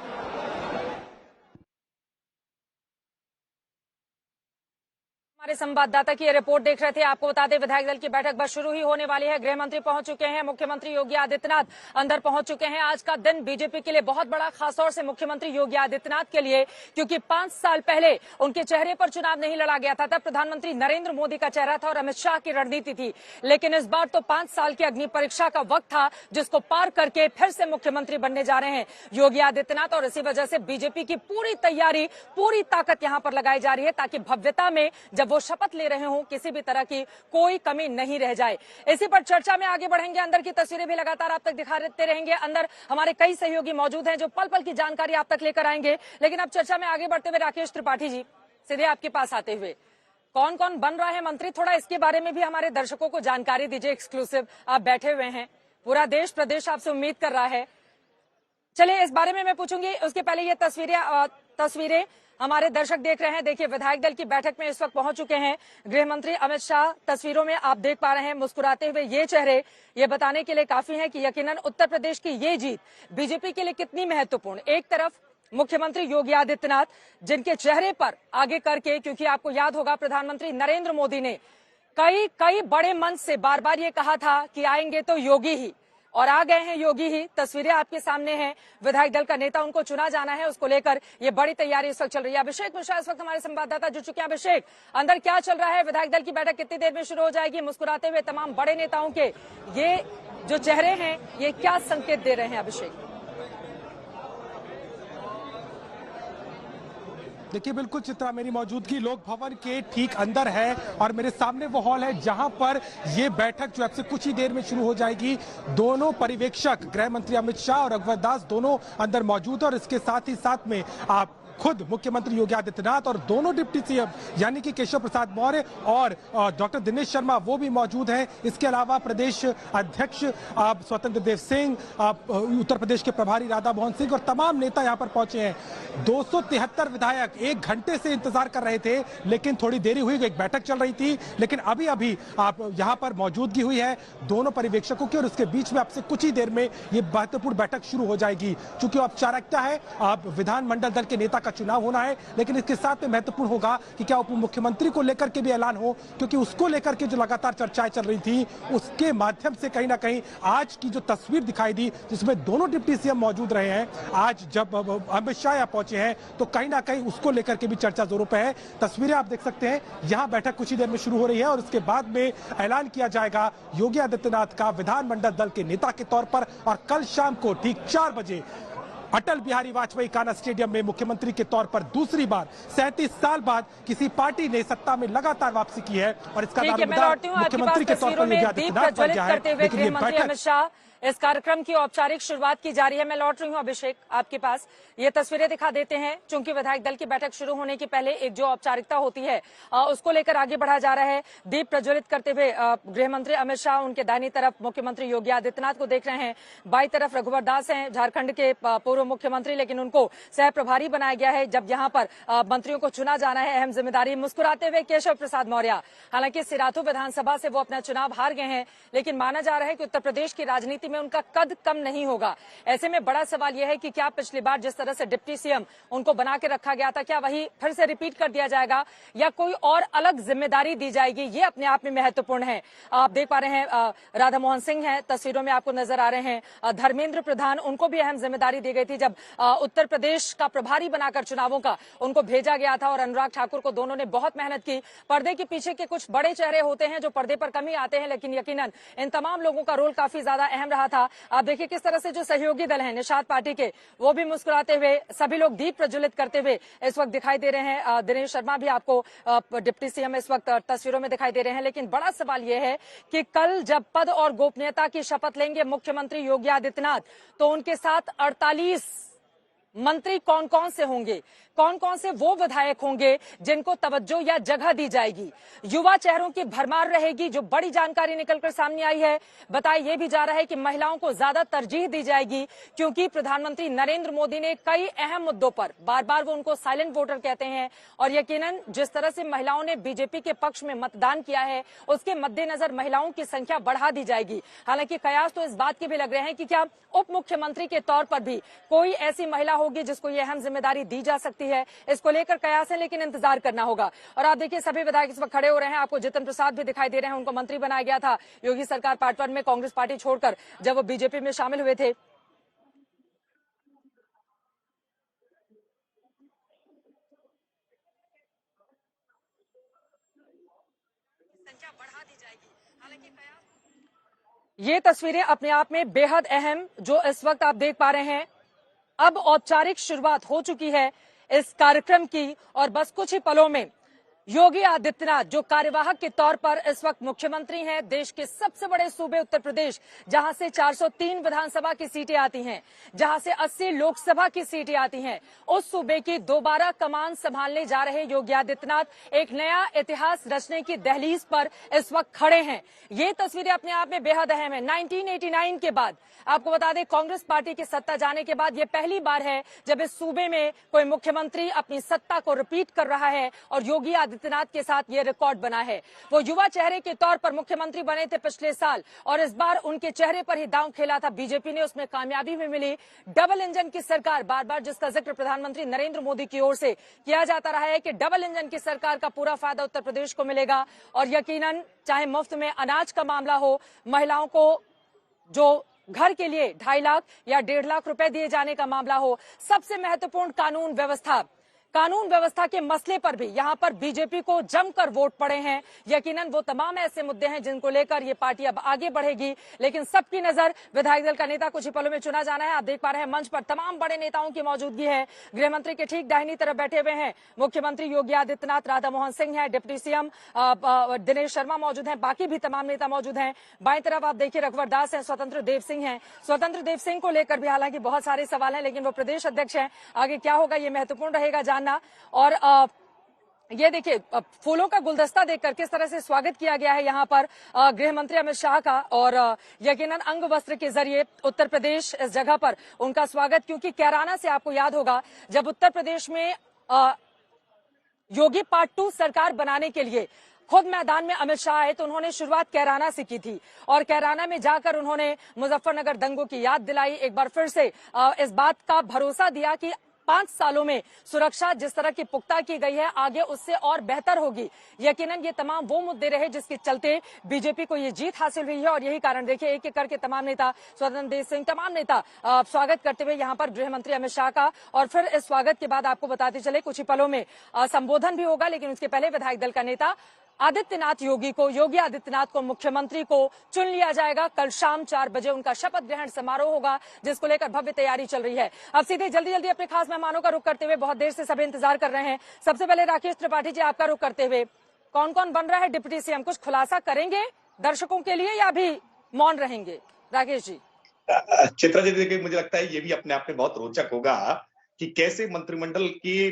हमारे संवाददाता की ये रिपोर्ट देख रहे थे। आपको बता दें, विधायक दल की बैठक बस शुरू ही होने वाली है। गृह मंत्री पहुंच चुके हैं, मुख्यमंत्री योगी आदित्यनाथ अंदर पहुंच चुके हैं। आज का दिन बीजेपी के लिए बहुत बड़ा, खासतौर से मुख्यमंत्री योगी आदित्यनाथ के लिए, क्योंकि 5 साल पहले उनके चेहरे पर चुनाव नहीं लड़ा गया था। तब प्रधानमंत्री नरेंद्र मोदी का चेहरा था और अमित शाह की रणनीति थी। लेकिन इस बार तो 5 साल की अग्नि परीक्षा का वक्त था, जिसको पार करके फिर से मुख्यमंत्री बनने जा रहे हैं योगी आदित्यनाथ। और इसी वजह से बीजेपी की पूरी तैयारी, पूरी ताकत यहां पर लगाई जा रही है, ताकि भव्यता में जब वो शपथ ले रहे हों किसी भी तरह की कोई कमी नहीं रह जाए। इसी पर चर्चा में आगे बढ़ेंगे। अंदर की तस्वीरें भी लगातार आप तक दिखाते रहेंगे। अंदर हमारे कई सहयोगी मौजूद हैं जो पल पल की जानकारी आप तक लेकर आएंगे। लेकिन अब चर्चा में आगे बढ़ते हुए राकेश त्रिपाठी जी, सीधे आपके पास आते हुए, कौन कौन बन रहा है मंत्री, थोड़ा इसके बारे में भी हमारे दर्शकों को जानकारी दीजिए। एक्सक्लूसिव आप बैठे हुए हैं, पूरा देश प्रदेश आपसे उम्मीद कर रहा है। चलिए इस बारे में मैं पूछूंगी, उसके पहले ये तस्वीरें हमारे दर्शक देख रहे हैं। देखिए, विधायक दल की बैठक में इस वक्त पहुंच चुके हैं गृह मंत्री अमित शाह। तस्वीरों में आप देख पा रहे हैं मुस्कुराते हुए ये चेहरे, ये बताने के लिए काफी है कि यकीनन उत्तर प्रदेश की ये जीत बीजेपी के लिए कितनी महत्वपूर्ण। एक तरफ मुख्यमंत्री योगी आदित्यनाथ, जिनके चेहरे पर आगे करके, क्योंकि आपको याद होगा प्रधानमंत्री नरेंद्र मोदी ने कई बड़े मंच से बार बार ये कहा था कि आएंगे तो योगी ही, और आ गए हैं योगी ही। तस्वीरें आपके सामने हैं, विधायक दल का नेता, उनको चुना जाना है, उसको लेकर ये बड़ी तैयारी इस वक्त चल रही है। अभिषेक मिश्रा इस वक्त हमारे संवाददाता जुड़ चुके हैं। अभिषेक, अंदर क्या चल रहा है? विधायक दल की बैठक कितनी देर में शुरू हो जाएगी? मुस्कुराते हुए तमाम बड़े नेताओं के ये जो चेहरे हैं, ये क्या संकेत दे रहे हैं? अभिषेक, देखिए, बिल्कुल चित्रा, मेरी मौजूदगी लोक भवन के ठीक अंदर है और मेरे सामने वो हॉल है जहां पर ये बैठक जो अब से कुछ ही देर में शुरू हो जाएगी। दोनों पर्यवेक्षक गृह मंत्री अमित शाह और रघुवर दास दोनों अंदर मौजूद है और इसके साथ ही साथ में आप खुद मुख्यमंत्री योगी आदित्यनाथ और दोनों डिप्टी सीएम यानी कि केशव प्रसाद मौर्य और डॉक्टर दिनेश शर्मा वो भी मौजूद हैं। इसके अलावा प्रदेश अध्यक्ष स्वतंत्र देव सिंह, उत्तर प्रदेश के प्रभारी राधा मोहन सिंह और तमाम नेता यहां पर पहुंचे हैं। 273 विधायक 1 घंटे से इंतजार कर रहे थे, लेकिन थोड़ी देरी हुई, एक बैठक चल रही थी, लेकिन अभी आप यहां पर मौजूदगी हुई है दोनों पर्यवेक्षकों की और उसके बीच में अब से कुछ ही देर में ये महत्वपूर्ण बैठक शुरू हो जाएगी। चूंकि औपचारिकता है, विधानमंडल दल के नेता चुनाव होना है, लेकिन इसके साथ में महत्वपूर्ण होगा कि क्या उप मुख्यमंत्री को लेकर के भी ऐलान हो, क्योंकि उसको लेकर के जो लगातार चर्चाएं चल रही थी उसके माध्यम से कहीं ना कहीं आज की जो तस्वीर दिखाई दी, जिसमें दोनों डिप्टी सीएम मौजूद रहे हैं, आज जब अमित शाह यहाँ पहुंचे हैं तो कहीं ना कहीं उसको लेकर के भी चर्चा जोरों पर है। तस्वीरें आप देख सकते हैं, यहाँ बैठक कुछ ही देर में शुरू हो रही है और उसके बाद में ऐलान किया जाएगा योगी आदित्यनाथ का विधानमंडल दल के नेता के तौर पर। और कल शाम को ठीक 4 बजे अटल बिहारी वाजपेयी कान्हा स्टेडियम में मुख्यमंत्री के तौर पर दूसरी बार 37 साल बाद किसी पार्टी ने सत्ता में लगातार वापसी की है और इसका दारोमदार मुख्यमंत्री के तौर पर योगी आदित्यनाथ बन गया है। लेकिन ये बैठक, इस कार्यक्रम की औपचारिक शुरुआत की जा रही है। मैं लौट रही हूं अभिषेक आपके पास, ये तस्वीरें दिखा देते हैं। चूंकि विधायक दल की बैठक शुरू होने के पहले एक जो औपचारिकता होती है उसको लेकर आगे बढ़ा जा रहा है। दीप प्रज्वलित करते हुए गृह मंत्री अमित शाह, उनके दाहिनी तरफ मुख्यमंत्री योगी आदित्यनाथ को देख रहे हैं, बाई तरफ रघुवर दास हैं, झारखंड के पूर्व मुख्यमंत्री, लेकिन उनको सह प्रभारी बनाया गया है जब यहाँ पर मंत्रियों को चुना जाना है, अहम जिम्मेदारी। मुस्कुराते हुए केशव प्रसाद मौर्य, हालांकि सिराथू विधानसभा से वो अपना चुनाव हार गए हैं, लेकिन माना जा रहा है कि उत्तर प्रदेश की राजनीति में उनका कद कम नहीं होगा। ऐसे में बड़ा सवाल यह है कि क्या पिछली बार जिस तरह से डिप्टी सीएम उनको बना के रखा गया था, क्या वही फिर से रिपीट कर दिया जाएगा या कोई और अलग जिम्मेदारी दी जाएगी? ये अपने आप में महत्वपूर्ण है। आप देख पा रहे हैं राधा मोहन सिंह हैं, तस्वीरों में आपको नजर आ रहे हैं। धर्मेंद्र प्रधान, उनको भी अहम जिम्मेदारी दी गई थी जब उत्तर प्रदेश का प्रभारी बनाकर चुनावों का उनको भेजा गया था। और अनुराग ठाकुर को दोनों ने बहुत मेहनत की। पर्दे के पीछे के कुछ बड़े चेहरे होते हैं जो पर्दे पर कम ही आते हैं, लेकिन यकीनन इन तमाम लोगों का रोल काफी ज्यादा अहम रहा था। आप देखिए किस तरह से जो सहयोगी दल हैं निषाद पार्टी के, वो भी मुस्कुराते हुए, सभी लोग दीप प्रज्वलित करते हुए इस वक्त दिखाई दे रहे हैं। दिनेश शर्मा भी आपको डिप्टी सीएम इस वक्त तस्वीरों में दिखाई दे रहे हैं। लेकिन बड़ा सवाल यह है कि कल जब पद और गोपनीयता की शपथ लेंगे मुख्यमंत्री योगी आदित्यनाथ, तो उनके साथ 48 मंत्री कौन कौन से होंगे, कौन कौन से वो विधायक होंगे जिनको तवज्जो या जगह दी जाएगी। युवा चेहरों की भरमार रहेगी। जो बड़ी जानकारी निकलकर सामने आई है, बताया यह भी जा रहा है कि महिलाओं को ज्यादा तरजीह दी जाएगी, क्योंकि प्रधानमंत्री नरेंद्र मोदी ने कई अहम मुद्दों पर बार बार वो उनको साइलेंट वोटर कहते हैं, और यकीनन जिस तरह से महिलाओं ने बीजेपी के पक्ष में मतदान किया है, उसके मद्देनजर महिलाओं की संख्या बढ़ा दी जाएगी। हालांकि कयास तो इस बात के भी लग रहे हैं कि क्या उप मुख्यमंत्री के तौर पर भी कोई ऐसी महिला होगी जिसको ये अहम जिम्मेदारी दी जा सकती है। इसको लेकर कयास है, लेकिन इंतजार करना होगा। और आप देखिए सभी विधायक इस वक्त खड़े हो रहे हैं। आपको जितिन प्रसाद भी दिखाई दे रहे हैं, उनको मंत्री बनाया गया था योगी सरकार पार्ट 1 में कांग्रेस पार्टी छोड़कर जब वो बीजेपी में शामिल हुए थे। संख्या बढ़ा दी जाएगी। हालांकि ये तस्वीरें अपने आप में बेहद अहम जो इस वक्त आप देख पा रहे हैं। अब औपचारिक शुरुआत हो चुकी है इस कार्यक्रम की, और बस कुछ ही पलों में योगी आदित्यनाथ जो कार्यवाहक के तौर पर इस वक्त मुख्यमंत्री हैं, देश के सबसे बड़े सूबे उत्तर प्रदेश, जहां से 403 विधानसभा की सीटें आती हैं, जहां से 80 लोकसभा की सीटें आती हैं, उस सूबे की दोबारा कमान संभालने जा रहे योगी आदित्यनाथ एक नया इतिहास रचने की दहलीज पर इस वक्त खड़े हैं। ये तस्वीरें अपने आप में बेहद अहम है। 1989 के बाद, आपको बता दें, कांग्रेस पार्टी की सत्ता जाने के बाद ये पहली बार है जब इस सूबे में कोई मुख्यमंत्री अपनी सत्ता को रिपीट कर रहा है, और योगी आदित्यनाथ के साथ ये रिकॉर्ड बना है। वो युवा चेहरे के तौर पर मुख्यमंत्री बने थे पिछले साल, और इस बार उनके चेहरे पर ही दांव खेला था बीजेपी ने, उसमें कामयाबी भी मिली। डबल इंजन की सरकार, बार बार जिसका जिक्र प्रधानमंत्री नरेंद्र मोदी की ओर से किया जाता रहा है कि डबल इंजन की सरकार का पूरा फायदा उत्तर प्रदेश को मिलेगा। और यकीनन चाहे मुफ्त में अनाज का मामला हो, महिलाओं को जो घर के लिए 2.5 लाख या 1.5 लाख रुपए दिए जाने का मामला हो, सबसे महत्वपूर्ण कानून व्यवस्था के मसले पर भी यहां पर बीजेपी को जमकर वोट पड़े हैं। यकीनन वो तमाम ऐसे मुद्दे हैं जिनको लेकर ये पार्टी अब आगे बढ़ेगी, लेकिन सबकी नजर विधायक दल का नेता कुछ ही पलों में चुना जाना है। आप देख पा रहे हैं मंच पर तमाम बड़े नेताओं की मौजूदगी है। गृह मंत्री के ठीक दाहिनी तरफ बैठे हुए हैं मुख्यमंत्री योगी आदित्यनाथ, राधा मोहन सिंह है, डिप्टी सीएम दिनेश शर्मा मौजूद हैं, बाकी भी तमाम नेता मौजूद हैं। बाईं तरफ आप देखिए रघुवर दास है, स्वतंत्र देव सिंह है। स्वतंत्र देव सिंह को लेकर भी हालांकि बहुत सारे सवाल हैं, लेकिन वो प्रदेश अध्यक्ष हैं। आगे क्या होगा ये महत्वपूर्ण रहेगा जानना। और ये देखिए फूलों का गुलदस्ता देखकर किस तरह से स्वागत किया गया है यहाँ पर गृह मंत्री अमित शाह का, और यकीनन अंग वस्त्र के जरिए उत्तर प्रदेश इस जगह पर उनका स्वागत, क्योंकि कैराना से आपको याद होगा जब उत्तर प्रदेश में योगी पार्ट 2 सरकार बनाने के लिए खुद मैदान में अमित शाह आए तो उन्होंने शुरुआत कैराना से की थी, और कैराना में जाकर उन्होंने मुजफ्फरनगर दंगों की याद दिलाई। एक बार फिर से इस बात का भरोसा दिया कि 5 सालों में सुरक्षा जिस तरह की पुख्ता की गई है आगे उससे और बेहतर होगी। यकीनन ये तमाम वो मुद्दे रहे जिसके चलते बीजेपी को ये जीत हासिल हुई है, और यही कारण देखिए एक एक करके तमाम नेता, स्वतंत्र देव सिंह, तमाम नेता स्वागत करते हुए यहाँ पर गृह मंत्री अमित शाह का। और फिर इस स्वागत के बाद आपको बताते चले कुछ ही पलों में संबोधन भी होगा, लेकिन उसके पहले विधायक दल का नेता योगी आदित्यनाथ को मुख्यमंत्री को चुन लिया जाएगा। कल शाम 4 बजे उनका शपथ ग्रहण समारोह होगा, जिसको लेकर भव्य तैयारी चल रही है। अब सीधे जल्दी अपने खास मेहमानों का रुख करते हुए, बहुत देर से सभी इंतजार कर रहे हैं। सबसे पहले राकेश त्रिपाठी जी, आपका रुख करते हुए, कौन कौन बन रहा है डिप्टी सीएम, कुछ खुलासा करेंगे दर्शकों के लिए या भी मौन रहेंगे? राकेश जी। चित्रा जी, देखिए मुझे लगता है ये भी अपने आप में बहुत रोचक होगा कि कैसे मंत्रिमंडल की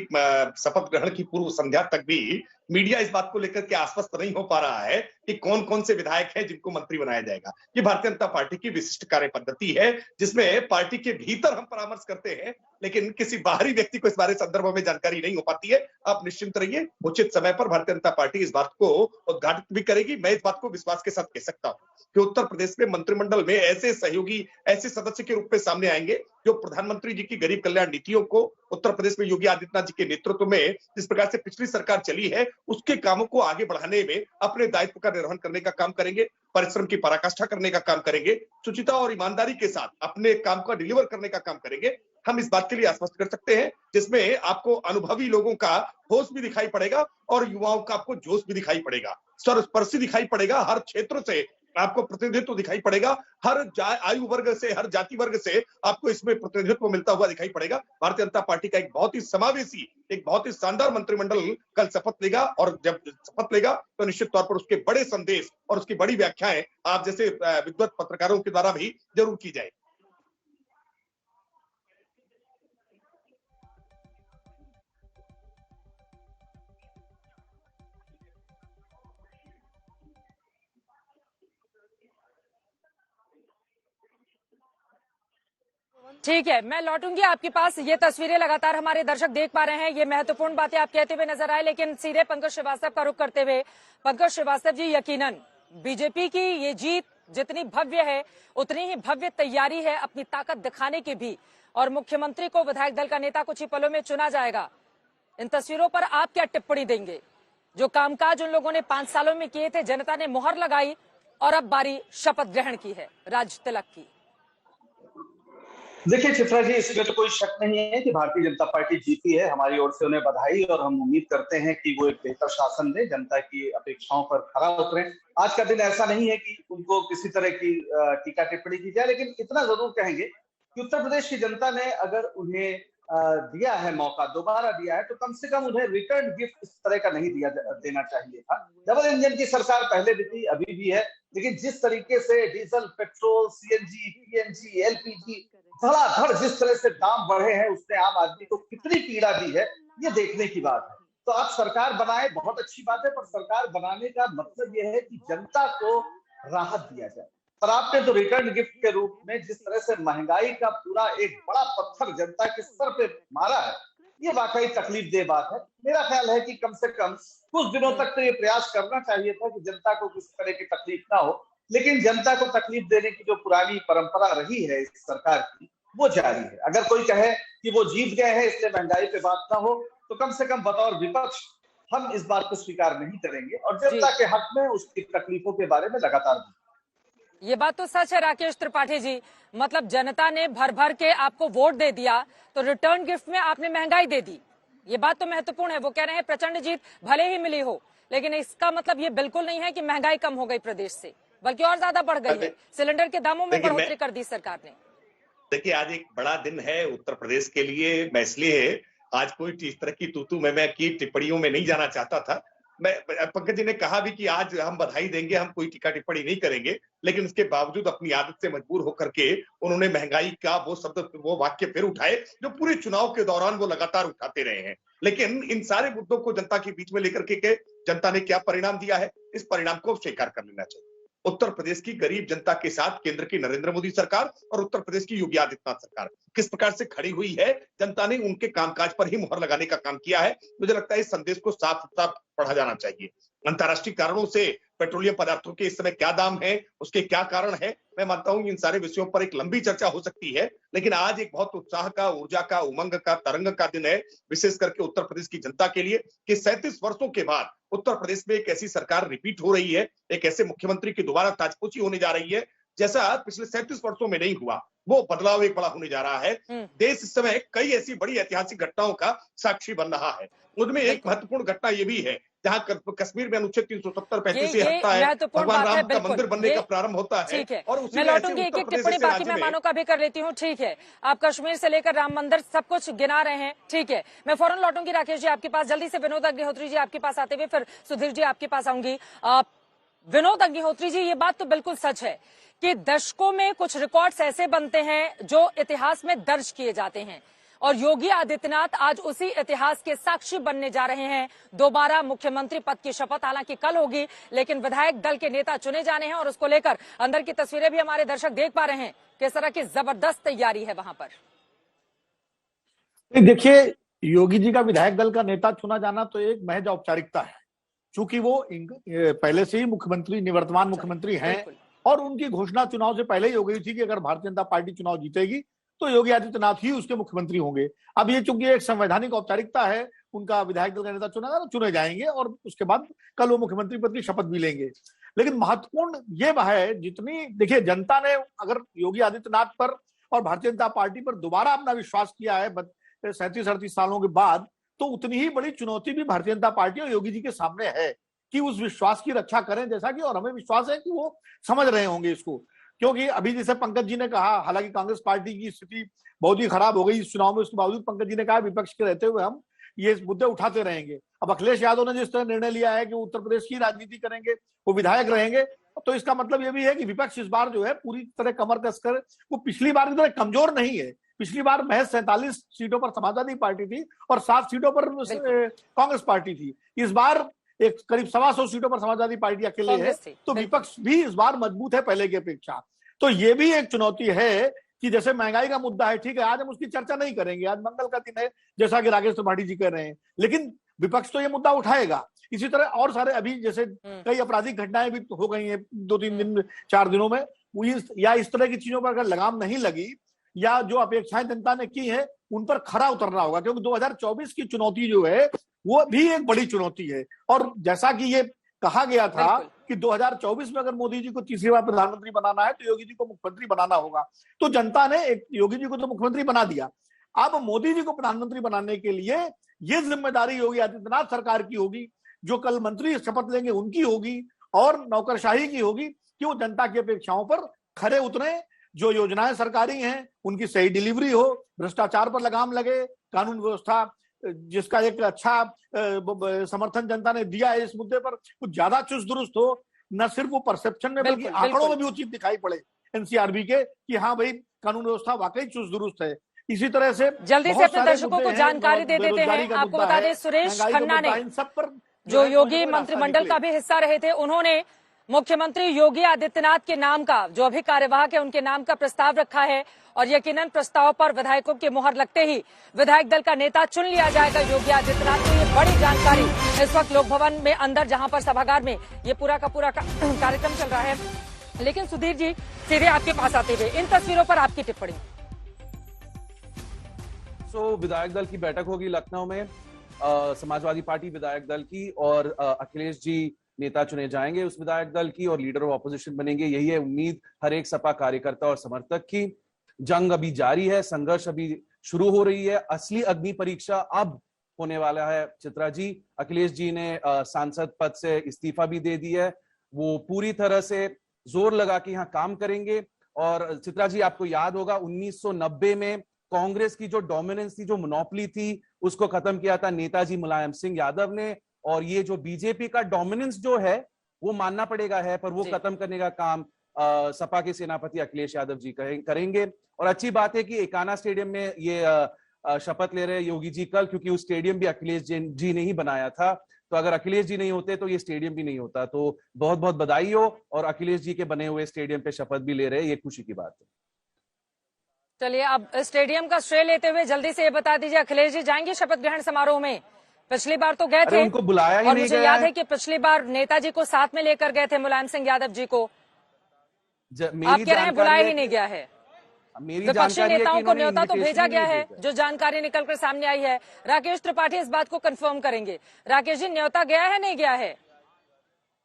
शपथ ग्रहण की पूर्व संध्या तक भी मीडिया इस बात को लेकर के आश्वस्त नहीं हो पा रहा है कि कौन कौन से विधायक हैं जिनको मंत्री बनाया जाएगा। ये भारतीय जनता पार्टी की विशिष्ट कार्य पद्धति है, जिसमें पार्टी के भीतर हम परामर्श करते हैं, लेकिन किसी बाहरी व्यक्ति को इस बारे संदर्भ में जानकारी नहीं हो पाती है। आप निश्चिंत रहिए, उचित समय पर भारतीय जनता पार्टी इस बात को उद्घाटित भी करेगी। मैं इस बात को विश्वास के साथ कह सकता हूँ कि उत्तर प्रदेश में मंत्रिमंडल में ऐसे सहयोगी, ऐसे सदस्य के रूप में सामने आएंगे जो प्रधानमंत्री जी की गरीब कल्याण नीतियों को उत्तर प्रदेश में योगी आदित्यनाथ जी के नेतृत्व में जिस प्रकार से पिछली सरकार चली है उसके कामों को आगे बढ़ाने में अपने दायित्व का निर्वहन करने का काम करेंगे, परिश्रम की पराकाष्ठा करने का काम करेंगे, शुचिता और ईमानदारी के साथ अपने काम का डिलीवर करने का काम करेंगे। हम इस बात के लिए आश्वस्त कर सकते हैं, जिसमें आपको अनुभवी लोगों का होश भी दिखाई पड़ेगा और युवाओं का आपको जोश भी दिखाई पड़ेगा, सर्वस्पर्शी दिखाई पड़ेगा, हर क्षेत्र से आपको प्रतिनिधित्व दिखाई पड़ेगा, हर आयु वर्ग से, हर जाति वर्ग से आपको इसमें प्रतिनिधित्व मिलता हुआ दिखाई पड़ेगा। भारतीय जनता पार्टी का एक बहुत ही समावेशी, एक बहुत ही शानदार मंत्रिमंडल कल शपथ लेगा, और जब शपथ लेगा तो निश्चित तौर पर उसके बड़े संदेश और उसकी बड़ी व्याख्याएं आप जैसे विद्वत पत्रकारों के द्वारा भी जरूर की जाए। ठीक है, मैं लौटूंगी आपके पास। ये तस्वीरें लगातार हमारे दर्शक देख पा रहे हैं, ये महत्वपूर्ण बातें आप कहते हुए नजर आए, लेकिन सीधे पंकज श्रीवास्तव का रुख करते हुए, पंकज श्रीवास्तव जी, यकीनन बीजेपी की ये जीत जितनी भव्य है उतनी ही भव्य तैयारी है अपनी ताकत दिखाने की भी, और मुख्यमंत्री को विधायक दल का नेता कुछ ही पलों में चुना जाएगा। इन तस्वीरों पर आप क्या टिप्पणी देंगे? जो कामकाज उन लोगों ने 5 सालों में किए थे, जनता ने मुहर लगाई और अब बारी शपथ ग्रहण की है राज तिलक की। देखिए चित्रा जी, इसमें तो कोई शक नहीं है कि भारतीय जनता पार्टी जीती है। हमारी ओर से उन्हें बधाई, और हम उम्मीद करते हैं कि वो एक बेहतर शासन दे, जनता की अपेक्षाओं पर खरा उतरे। आज का दिन ऐसा नहीं है कि उनको किसी तरह की टीका टिप्पणी की जाए, लेकिन इतना जरूर कहेंगे कि उत्तर प्रदेश की जनता ने अगर उन्हें दिया है मौका, दोबारा दिया है, तो कम से कम उन्हें रिटर्न गिफ्ट इस तरह का नहीं देना चाहिए था। डबल इंजन की सरकार पहले भी थी, अभी भी है, लेकिन जिस तरीके से diesel, petrol, CNG, PNG, LPG धड़ाधड़ जिस तरह से दाम बढ़े हैं, उसने आम आदमी को कितनी पीड़ा दी है, ये देखने की बात है। तो आप सरकार बनाए, बहुत अच्छी बात है, पर सरकार बनाने का मतलब यह है कि जनता को राहत दिया जाए। पर आपने तो रिटर्न गिफ्ट के रूप में जिस तरह से महंगाई का पूरा एक बड़ा पत्थर जनता के सर पे मारा है, ये वाकई तकलीफ दे बात है। मेरा ख्याल है कि कम से कम कुछ दिनों तक तो ये प्रयास करना चाहिए था कि जनता को किसी तरह की तकलीफ ना हो, लेकिन जनता को तकलीफ देने की जो पुरानी परंपरा रही है इस सरकार की, वो जारी है। अगर कोई कहे कि वो जीत गए हैं इसलिए महंगाई पे बात ना हो, तो कम से कम बतौर विपक्ष हम इस बात को स्वीकार नहीं करेंगे, और जनता के हक में उसकी तकलीफों के बारे में लगातार। ये बात तो सच है राकेश त्रिपाठी जी, मतलब जनता ने भर भर के आपको वोट दे दिया, तो रिटर्न गिफ्ट में आपने महंगाई दे दी। ये बात तो महत्वपूर्ण है। वो कह रहे हैं प्रचंड जीत भले ही मिली हो, लेकिन इसका मतलब ये बिल्कुल नहीं है कि महंगाई कम हो गई प्रदेश से, बल्कि और ज्यादा बढ़ गई है। सिलेंडर के दामों में बढ़ोतरी कर दी सरकार ने। देखिए, आज एक बड़ा दिन है उत्तर प्रदेश के लिए। मैं इसलिए आज कोई इस तरह की तू मैं की टिप्पणियों में नहीं जाना चाहता था। मैं पंकज जी ने कहा भी कि आज हम बधाई देंगे, हम कोई टीका टिप्पणी नहीं करेंगे, लेकिन उसके बावजूद अपनी आदत से मजबूर होकर के उन्होंने महंगाई का वो शब्द, वो वाक्य फिर उठाए जो पूरे चुनाव के दौरान वो लगातार उठाते रहे हैं। लेकिन इन सारे मुद्दों को जनता के बीच में लेकर के जनता ने क्या परिणाम दिया है, इस परिणाम को स्वीकार कर लेना चाहिए। उत्तर प्रदेश की गरीब जनता के साथ केंद्र की नरेंद्र मोदी सरकार और उत्तर प्रदेश की योगी आदित्यनाथ सरकार किस प्रकार से खड़ी हुई है, जनता ने उनके कामकाज पर ही मुहर लगाने का काम किया है। मुझे लगता है इस संदेश को साफ साफ पढ़ा जाना चाहिए। अंतर्राष्ट्रीय कारणों से पेट्रोलियम पदार्थों के इस समय क्या दाम है, उसके क्या कारण है, मैं मानता हूं इन सारे विषयों पर एक लंबी चर्चा हो सकती है, लेकिन आज एक बहुत उत्साह का, ऊर्जा का, उमंग का, तरंग का दिन है, विशेष करके उत्तर प्रदेश की जनता के लिए कि 37 वर्षों के बाद उत्तर प्रदेश में एक ऐसी सरकार रिपीट हो रही है, एक ऐसे मुख्यमंत्री की दोबारा ताजपोशी होने जा रही है जैसा पिछले 37 वर्षों में नहीं हुआ। वो बदलाव एक बड़ा होने जा रहा है। देश इस समय कई ऐसी बड़ी ऐतिहासिक घटनाओं का साक्षी बन रहा है। उनमें एक महत्वपूर्ण घटना ये भी है जहां कश्मीर में अनुच्छेद 370-35 से हटता है, भगवान राम का मंदिर बनने का प्रारंभ होता है। और मैं लौटूंगी एक एक टिप्पणी बाकी मेहमानों का भी कर लेती हूँ। ठीक है, आप कश्मीर से लेकर राम मंदिर सब कुछ गिना रहे हैं, ठीक है। मैं फौरन लौटूंगी राकेश जी आपके पास, जल्दी से विनोद अग्निहोत्री जी आपके पास आते हुए, फिर सुधीर जी आपके पास आऊंगी। विनोद अग्निहोत्री जी, ये बात तो बिल्कुल सच है कि दशकों में कुछ रिकॉर्ड्स ऐसे बनते हैं जो इतिहास में दर्ज किए जाते हैं, और योगी आदित्यनाथ आज उसी इतिहास के साक्षी बनने जा रहे हैं। दोबारा मुख्यमंत्री पद की शपथ हालांकि कल होगी, लेकिन विधायक दल के नेता चुने जाने हैं, और उसको लेकर अंदर की तस्वीरें भी हमारे दर्शक देख पा रहे हैं, किस तरह की जबरदस्त तैयारी है वहां पर। देखिए, योगी जी का विधायक दल का नेता चुना जाना तो एक महज औपचारिकता है, चूंकि वो पहले से ही मुख्यमंत्री, निवर्तमान मुख्यमंत्री हैं, और उनकी घोषणा चुनाव से पहले ही हो गई थी कि अगर भारतीय जनता पार्टी चुनाव जीतेगी तो योगी आदित्यनाथ ही उसके मुख्यमंत्री होंगे। अब ये चूंकि एक संवैधानिक औपचारिकता है, उनका विधायक दल का नेता चुने जाएंगे, और उसके बाद कल वो मुख्यमंत्री पद की शपथ भी लेंगे। लेकिन महत्वपूर्ण ये है, जितनी देखिए जनता ने अगर योगी आदित्यनाथ पर और भारतीय जनता पार्टी पर दोबारा अपना विश्वास किया है 37-38 सालों के बाद, तो उतनी ही बड़ी चुनौती भी भारतीय जनता पार्टी और योगी जी के सामने है कि उस विश्वास की रक्षा करें, जैसा कि, और हमें विश्वास है कि वो समझ रहे होंगे इसको। क्योंकि अभी जैसे पंकज जी ने कहा, हालांकि कांग्रेस पार्टी की स्थिति बहुत ही खराब हो गई इस चुनाव में, उसके बावजूद पंकज जी ने कहा विपक्ष के रहते हुए हम ये मुद्दे उठाते रहेंगे। अब अखिलेश यादव ने जिस तरह निर्णय लिया है कि वो उत्तर प्रदेश की राजनीति करेंगे, वो विधायक रहेंगे, तो इसका मतलब ये भी है कि विपक्ष इस बार जो है पूरी तरह कमर कसकर, वो पिछली बार की तरह कमजोर नहीं है। पिछली बार महज 47 सीटों पर समाजवादी पार्टी थी और 7 सीटों पर कांग्रेस पार्टी थी। इस बार एक करीब 125 सीटों पर समाजवादी पार्टी अकेले है, तो विपक्ष भी इस बार मजबूत है पहले की अपेक्षा। तो ये भी एक चुनौती है कि जैसे महंगाई का मुद्दा है, ठीक है, आज हम उसकी चर्चा नहीं करेंगे, आज मंगल का दिन है, जैसा कि राकेश त्रिपाठी जी कह रहे हैं, लेकिन विपक्ष तो ये मुद्दा उठाएगा। इसी तरह और सारे अभी जैसे कई आपराधिक घटनाएं भी हो गई हैं 2-3 दिन 4 दिनों में, या इस तरह की चीजों पर अगर लगाम नहीं लगी या जो अपेक्षाएं जनता ने की है उन पर खरा उतरना होगा, क्योंकि 2024 की चुनौती जो है वो भी एक बड़ी चुनौती है। और जैसा कि ये कहा गया था कि 2024 में अगर मोदी जी को तीसरी बार प्रधानमंत्री बनाना है तो योगी जी को मुख्यमंत्री बनाना होगा, तो जनता ने एक योगी जी को तो मुख्यमंत्री बना दिया। अब मोदी जी को प्रधानमंत्री बनाने के लिए ये जिम्मेदारी योगी आदित्यनाथ सरकार की होगी, जो कल मंत्री शपथ लेंगे उनकी होगी और नौकरशाही की होगी कि वो जनता की अपेक्षाओं पर खरे उतरे, जो योजनाएं सरकारी हैं उनकी सही डिलीवरी हो, भ्रष्टाचार पर लगाम लगे, कानून व्यवस्था जिसका एक अच्छा समर्थन जनता ने दिया है इस मुद्दे पर कुछ ज्यादा चुस्त दुरुस्त हो, न सिर्फ वो परसेप्शन में बल्कि आंकड़ों में भी उचित दिखाई पड़े एनसीआरबी के कि हाँ भाई कानून व्यवस्था वाकई चुस्त दुरुस्त है। इसी तरह से जल्दी से अपने दर्शकों को जानकारी दे देते हैं। आपको बता दें सुरेश खन्ना ने सब पर जो योगी मंत्रिमंडल का भी हिस्सा रहे थे, उन्होंने मुख्यमंत्री योगी आदित्यनाथ के नाम का, जो अभी कार्यवाहक है उनके नाम का प्रस्ताव रखा है और यकीनन प्रस्ताव पर विधायकों की मुहर लगते ही विधायक दल का नेता चुन लिया जाएगा योगी आदित्यनाथ को। ये बड़ी जानकारी इस वक्त लोक भवन में अंदर, जहां पर सभागार में ये पूरा का पूरा कार्यक्रम चल रहा है। लेकिन सुधीर जी, सीधे आपके पास आते हुए इन तस्वीरों पर आपकी टिप्पणी। विधायक दल की बैठक होगी लखनऊ में, समाजवादी पार्टी विधायक दल की, और अखिलेश जी नेता चुने जाएंगे उस विधायक दल की और लीडर ऑफ ऑपोजिशन बनेंगे। यही है उम्मीद हर एक सपा कार्यकर्ता और समर्थक की। जंग अभी जारी है, संघर्ष अभी शुरू हो रही है, असली अग्नि परीक्षा अब होने वाला है। चित्रा जी, अखिलेश जी ने सांसद पद से इस्तीफा भी दे दी है, वो पूरी तरह से जोर लगा के यहाँ काम करेंगे। और चित्रा जी, आपको याद होगा 1990 में कांग्रेस की जो डोमिनेंस थी, जो मोनोपोली थी, उसको खत्म किया था नेताजी मुलायम सिंह यादव ने। और ये जो बीजेपी का डोमिनेंस जो है वो मानना पड़ेगा है, पर वो खत्म करने का काम सपा के सेनापति अखिलेश यादव जी करेंगे। और अच्छी बात है कि एकाना स्टेडियम में ये शपथ ले रहे हैं योगी जी कल, क्योंकि उस स्टेडियम भी अखिलेश जी ने ही बनाया था। तो अगर अखिलेश जी नहीं होते तो ये स्टेडियम भी नहीं होता। तो बहुत बहुत बधाई हो, और अखिलेश जी के बने हुए स्टेडियम पे शपथ भी ले रहे हैं, ये खुशी की बात है। चलिए, अब स्टेडियम का श्रेय लेते हुए जल्दी से ये बता दीजिए, अखिलेश जी जाएंगे शपथ ग्रहण समारोह में? पिछली बार तो गए थे, उनको बुलाया ही और नहीं मुझे याद है कि पिछली बार नेताजी को साथ में लेकर गए थे, मुलायम सिंह यादव जी को। आप कह रहे हैं बुलाया ही नहीं गया है? विपक्षी नेताओं को न्योता तो भेजा गया है, जो जानकारी निकलकर सामने आई है। राकेश त्रिपाठी इस बात को कंफर्म करेंगे। राकेश जी, न्योता गया है नहीं गया है?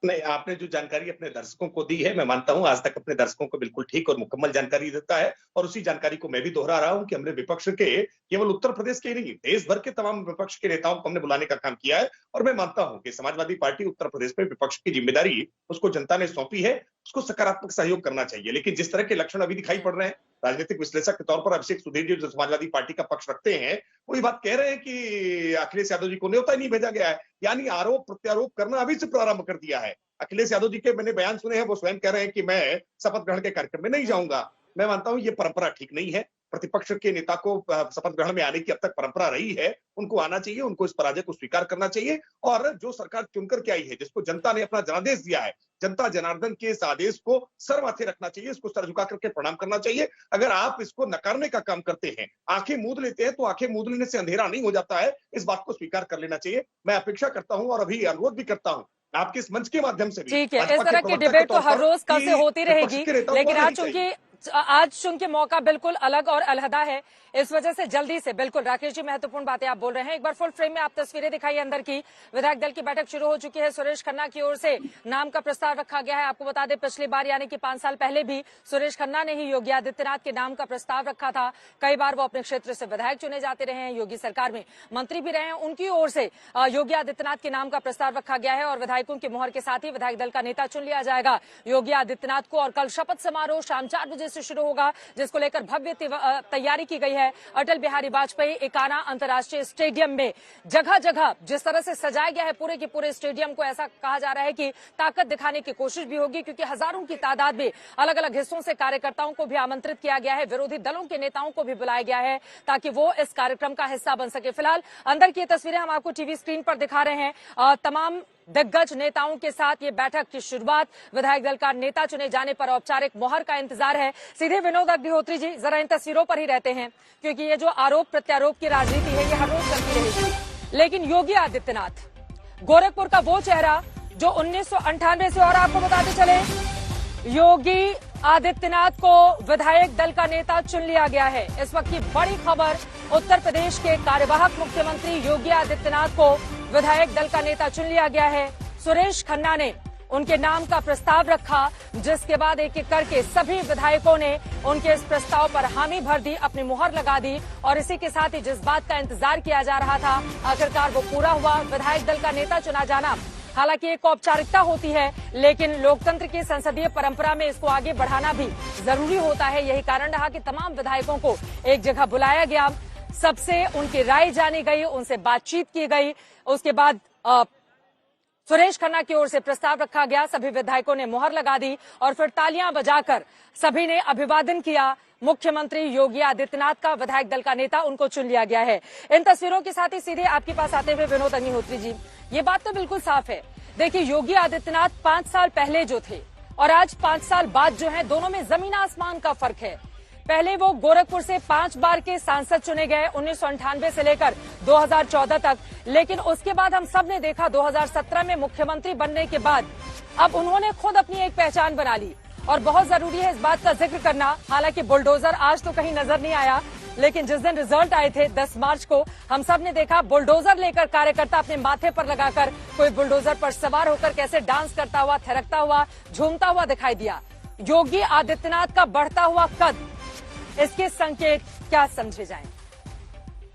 नहीं, आपने जो जानकारी अपने दर्शकों को दी है, मैं मानता हूं आज तक अपने दर्शकों को बिल्कुल ठीक और मुकम्मल जानकारी देता है। और उसी जानकारी को मैं भी दोहरा रहा हूं कि हमने विपक्ष के, केवल उत्तर प्रदेश के ही नहीं, देश भर के तमाम विपक्ष के नेताओं को हमने बुलाने का काम किया है। और मैं मानता हूं कि समाजवादी पार्टी उत्तर प्रदेश में विपक्ष की जिम्मेदारी उसको जनता ने सौंपी है, उसको सकारात्मक सहयोग करना चाहिए। लेकिन जिस तरह के लक्षण अभी दिखाई पड़ रहे हैं, राजनीतिक विश्लेषक के तौर पर अभिषेक सुधीर जी जो समाजवादी पार्टी का पक्ष रखते हैं, वो ये बात कह रहे हैं कि अखिलेश यादव जी को न्योता ही नहीं भेजा गया है, यानी आरोप प्रत्यारोप करना अभी से प्रारंभ कर दिया है। अखिलेश यादव जी के मैंने बयान सुने हैं, वो स्वयं कह रहे हैं कि मैं शपथ ग्रहण के कार्यक्रम में नहीं जाऊंगा। मैं मानता हूं ये परंपरा ठीक नहीं है। प्रतिपक्ष के नेता को शपथ ग्रहण में आने की अब तक परंपरा रही है, उनको आना चाहिए, उनको इस पराजय को स्वीकार करना चाहिए। और जो सरकार चुनकर के आई है, जिसको जनता ने अपना जनादेश दिया है, जनता जनार्दन के इस आदेश को सर माथे रखना चाहिए, इसको सर झुका करके प्रणाम करना चाहिए। अगर आप इसको नकारने का काम करते हैं, आंखें मूंद लेते हैं, तो आंखें मूंद लेने से अंधेरा नहीं हो जाता है। इस बात को स्वीकार कर लेना चाहिए। मैं अपेक्षा करता हूं और अभी अनुरोध भी करता हूं आपके इस मंच के माध्यम से भी। ठीक है, इस तरह की डिबेट तो हर रोज कल से होती रहेगी, लेकिन आज चूंकि मौका बिल्कुल अलग और अलहदा है, इस वजह से जल्दी से, बिल्कुल राकेश जी महत्वपूर्ण बातें आप बोल रहे हैं। एक बार फुल फ्रेम में आप तस्वीरें दिखाइए अंदर की। विधायक दल की बैठक शुरू हो चुकी है। सुरेश खन्ना की ओर से नाम का प्रस्ताव रखा गया है। आपको बता दें, पिछली बार यानी कि 5 साल पहले भी सुरेश खन्ना ने ही योगी आदित्यनाथ के नाम का प्रस्ताव रखा था। कई बार वो अपने क्षेत्र से विधायक चुने जाते रहे हैं, योगी सरकार में मंत्री भी रहे हैं। उनकी ओर से योगी आदित्यनाथ के नाम का प्रस्ताव रखा गया है और विधायकों की मुहर के साथ ही विधायक दल का नेता चुन लिया जाएगा योगी आदित्यनाथ को। और कल शपथ समारोह शाम 4 बजे से शुरू होगा, जिसको लेकर भव्य तैयारी की गई है। अटल बिहारी वाजपेयी एकाना अंतर्राष्ट्रीय स्टेडियम में जगह जगह जिस तरह से सजाया गया है पूरे के पूरे स्टेडियम को, ऐसा कहा जा रहा है कि ताकत दिखाने की कोशिश भी होगी, क्योंकि हजारों की तादाद में अलग अलग हिस्सों से कार्यकर्ताओं को भी आमंत्रित किया गया है, विरोधी दलों के नेताओं को भी बुलाया गया है ताकि वो इस कार्यक्रम का हिस्सा बन सके। फिलहाल अंदर की तस्वीरें हम आपको टीवी स्क्रीन पर दिखा रहे हैं। तमाम दिग्गज नेताओं के साथ ये बैठक की शुरुआत। विधायक दल का नेता चुने जाने पर औपचारिक मोहर का इंतजार है। सीधे विनोद अग्निहोत्री जी, जरा इन तस्वीरों पर ही रहते हैं, क्योंकि ये जो आरोप प्रत्यारोप की राजनीति है ये हर रोज चलती रहेगी। लेकिन योगी आदित्यनाथ, गोरखपुर का वो चेहरा जो 1998 से, और आपको बताते चले, योगी आदित्यनाथ को विधायक दल का नेता चुन लिया गया है। इस वक्त की बड़ी खबर, उत्तर प्रदेश के कार्यवाहक मुख्यमंत्री योगी आदित्यनाथ को विधायक दल का नेता चुन लिया गया है। सुरेश खन्ना ने उनके नाम का प्रस्ताव रखा, जिसके बाद एक एक करके सभी विधायकों ने उनके इस प्रस्ताव पर हामी भर दी, अपनी मुहर लगा दी। और इसी के साथ ही जिस बात का इंतजार किया जा रहा था, आखिरकार वो पूरा हुआ। विधायक दल का नेता चुना जाना हालांकि एक औपचारिकता होती है, लेकिन लोकतंत्र की संसदीय परंपरा में इसको आगे बढ़ाना भी जरूरी होता है। यही कारण रहा कि तमाम विधायकों को एक जगह बुलाया गया, सबसे उनकी राय जानी गई, उनसे बातचीत की गई। उसके बाद सुरेश खन्ना की ओर से प्रस्ताव रखा गया, सभी विधायकों ने मुहर लगा दी और फिर तालियां बजाकर सभी ने अभिवादन किया। मुख्यमंत्री योगी आदित्यनाथ का विधायक दल का नेता उनको चुन लिया गया है। इन तस्वीरों के साथ ही सीधे आपके पास आते हुए विनोद अग्निहोत्री जी, ये बात तो बिल्कुल साफ है। देखिए, योगी आदित्यनाथ 5 साल पहले जो थे और आज 5 साल बाद जो है, दोनों में जमीन आसमान का फर्क है। पहले वो गोरखपुर से 5 बार के सांसद चुने गए 1998 से लेकर 2014 तक, लेकिन उसके बाद हम सब ने देखा 2017 में मुख्यमंत्री बनने के बाद अब उन्होंने खुद अपनी एक पहचान बना ली। और बहुत जरूरी है इस बात का जिक्र करना, हालांकि बुलडोजर आज तो कहीं नजर नहीं आया, लेकिन जिस दिन रिजल्ट आए थे 10 मार्च को, हम सब ने देखा बुलडोजर लेकर कार्यकर्ता अपने माथे पर लगाकर, कोई बुलडोजर पर सवार होकर कैसे डांस करता हुआ, थिरकता हुआ, झूमता हुआ दिखाई दिया। योगी आदित्यनाथ का बढ़ता हुआ कद, इसके संकेत क्या समझे जाएं?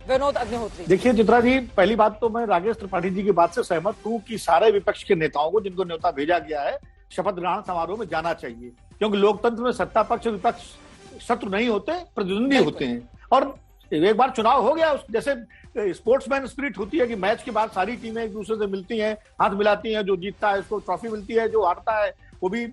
विनोद अग्निहोत्री। देखिए चित्रा जी, पहली बात तो मैं राकेश त्रिपाठी जी की बात से सहमत हूं कि सारे विपक्ष के नेताओं को, जिनको न्योता भेजा गया है, शपथ ग्रहण समारोह में जाना चाहिए, क्योंकि लोकतंत्र में सत्ता पक्ष विपक्ष शत्रु नहीं होते, प्रतिद्वंदी होते हैं। और एक बार चुनाव हो गया, जैसे स्पोर्ट्समैन स्पिरिट होती है कि मैच के बाद सारी टीमें एक दूसरे से मिलती हैं, हाथ मिलाती हैं, जो जीतता है उसको ट्रॉफी मिलती है, जो हारता है वो भी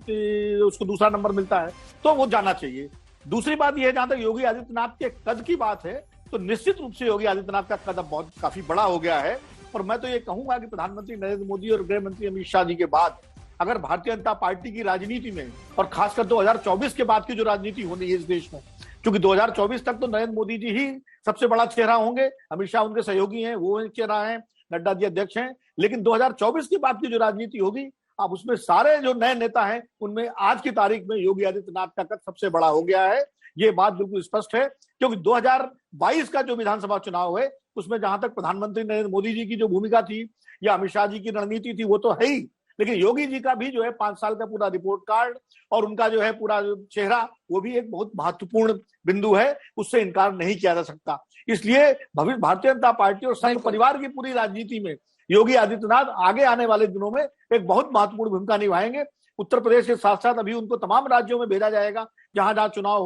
उसको दूसरा नंबर मिलता है, तो वो जाना चाहिए। दूसरी बात यह है, जहां तक योगी आदित्यनाथ के कद की बात है, तो निश्चित रूप से योगी आदित्यनाथ का कद अब काफी बड़ा हो गया है। और मैं तो ये कहूंगा कि प्रधानमंत्री नरेंद्र मोदी और गृह मंत्री अमित शाह जी के बाद अगर भारतीय जनता पार्टी की राजनीति में, और खासकर 2024 के बाद की जो राजनीति होनी है इस देश में, क्योंकि 2024 तक तो नरेंद्र मोदी जी ही सबसे बड़ा चेहरा होंगे, अमित शाह उनके सहयोगी हैं, वो एक चेहरा है, नड्डा जी अध्यक्ष हैं, लेकिन 2024 के बाद की जो राजनीति होगी, अब उसमें सारे जो नए नेता हैं, उनमें आज की तारीख में योगी आदित्यनाथ का कद सबसे बड़ा हो गया है। ये बात बिल्कुल स्पष्ट है, क्योंकि 2022 का जो विधानसभा चुनाव है, उसमें जहां तक प्रधानमंत्री नरेंद्र मोदी जी की जो भूमिका थी या अमित शाह जी की रणनीति थी, वो तो है ही, लेकिन योगी जी का भी जो है 5 साल का पूरा रिपोर्ट कार्ड और उनका जो है पूरा चेहरा, वो भी एक बहुत महत्वपूर्ण बिंदु है, उससे इनकार नहीं किया जा सकता। इसलिए भारतीय जनता पार्टी और संघ परिवार की पूरी राजनीति में योगी आदित्यनाथ आगे आने वाले दिनों में एक बहुत महत्वपूर्ण भूमिका निभाएंगे। उत्तर प्रदेश के साथ साथ अभी उनको तमाम राज्यों में भेजा जाएगा जहां जहां चुनाव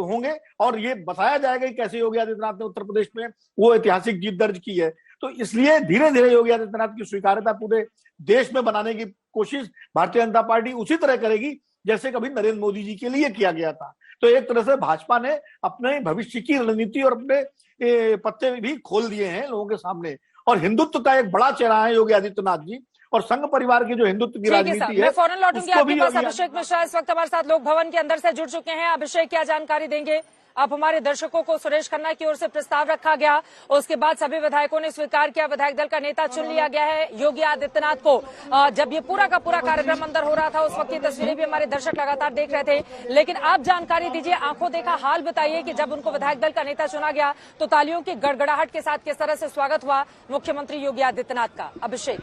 होंगे, और ये बताया जाएगा कि कैसे योगी आदित्यनाथ ने उत्तर प्रदेश में वो ऐतिहासिक जीत दर्ज की है। तो इसलिए धीरे धीरे योगी आदित्यनाथ की स्वीकार्यता पूरे देश में बनाने की कोशिश भारतीय जनता पार्टी उसी तरह करेगी जैसे कभी नरेंद्र मोदी जी के लिए किया गया था। तो एक तरह से भाजपा ने अपने भविष्य की रणनीति और अपने पत्ते भी खोल दिए हैं लोगों के सामने, और हिंदुत्व का एक बड़ा चेहरा है योगी आदित्यनाथ जी, और संघ परिवार की जो हिंदुत्व की राजनीति है। मैं फौरन लौटूंगी आपके पास। अभिषेक मिश्रा इस वक्त हमारे साथ लोक भवन के अंदर से जुड़ चुके हैं। अभिषेक, क्या जानकारी देंगे आप हमारे दर्शकों को? सुरेश खन्ना की ओर से प्रस्ताव रखा गया, उसके बाद सभी विधायकों ने स्वीकार किया, विधायक दल का नेता चुन लिया गया है योगी आदित्यनाथ को। जब ये पूरा का पूरा कार्यक्रम अंदर हो रहा था, उस वक्त की तस्वीरें भी हमारे दर्शक लगातार देख रहे थे, लेकिन आप जानकारी दीजिए, आंखों देखा हाल बताइए कि जब उनको विधायक दल का नेता चुना गया तो तालियों की गड़गड़ाहट के साथ किस तरह से स्वागत हुआ मुख्यमंत्री योगी आदित्यनाथ का? अभिषेक।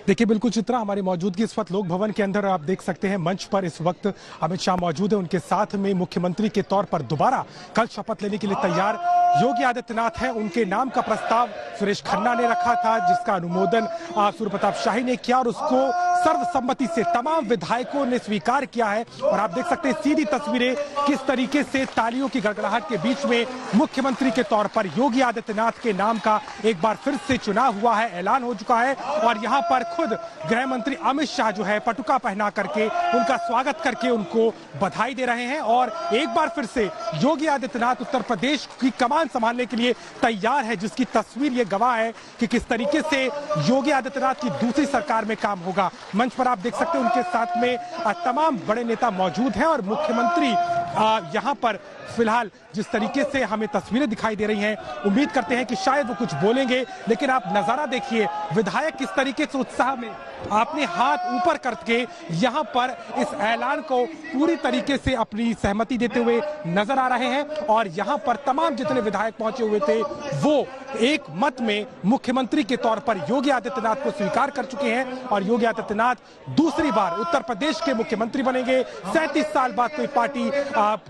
देखिए बिल्कुल चित्रा, हमारी मौजूदगी इस वक्त लोक भवन के अंदर, आप देख सकते हैं मंच पर इस वक्त अमित शाह मौजूद है, उनके साथ में मुख्यमंत्री के तौर पर दोबारा कल शपथ लेने के लिए तैयार योगी आदित्यनाथ हैं। उनके नाम का प्रस्ताव सुरेश खन्ना ने रखा था, जिसका अनुमोदन सूर्य प्रताप शाही ने किया, और उसको सर्वसम्मति से तमाम विधायकों ने स्वीकार किया है। और आप देख सकते हैं सीधी तस्वीरें किस तरीके से तालियों की गड़गड़ाहट के बीच में मुख्यमंत्री के तौर पर योगी आदित्यनाथ के नाम का एक बार फिर से चुनाव हुआ है, ऐलान हो चुका है। और यहां पर खुद गृह मंत्री अमित शाह जो है पटुका पहना करके उनका स्वागत करके उनको बधाई दे रहे हैं। और एक बार फिर से योगी आदित्यनाथ उत्तर प्रदेश की कमान संभालने के लिए तैयार है, जिसकी तस्वीर ये गवाह है कि किस तरीके से योगी आदित्यनाथ की दूसरी सरकार में काम होगा। मंच पर आप देख सकते हैं उनके साथ में तमाम बड़े नेता मौजूद हैं और मुख्यमंत्री यहां पर फिलहाल जिस तरीके से हमें तस्वीरें दिखाई दे रही हैं, उम्मीद करते हैं कि शायद वो कुछ बोलेंगे, लेकिन आप नजारा देखिए विधायक किस तरीके से उत्साह में अपने हाथ ऊपर करके यहां पर इस ऐलान को पूरी तरीके से अपनी सहमति देते हुए नजर आ रहे हैं। और यहां पर तमाम जितने विधायक पहुंचे हुए थे वो एक मत में मुख्यमंत्री के तौर पर योगी आदित्यनाथ को स्वीकार कर चुके हैं और योगी आदित्यनाथ दूसरी बार उत्तर प्रदेश के मुख्यमंत्री बनेंगे। 37 साल बाद कोई पार्टी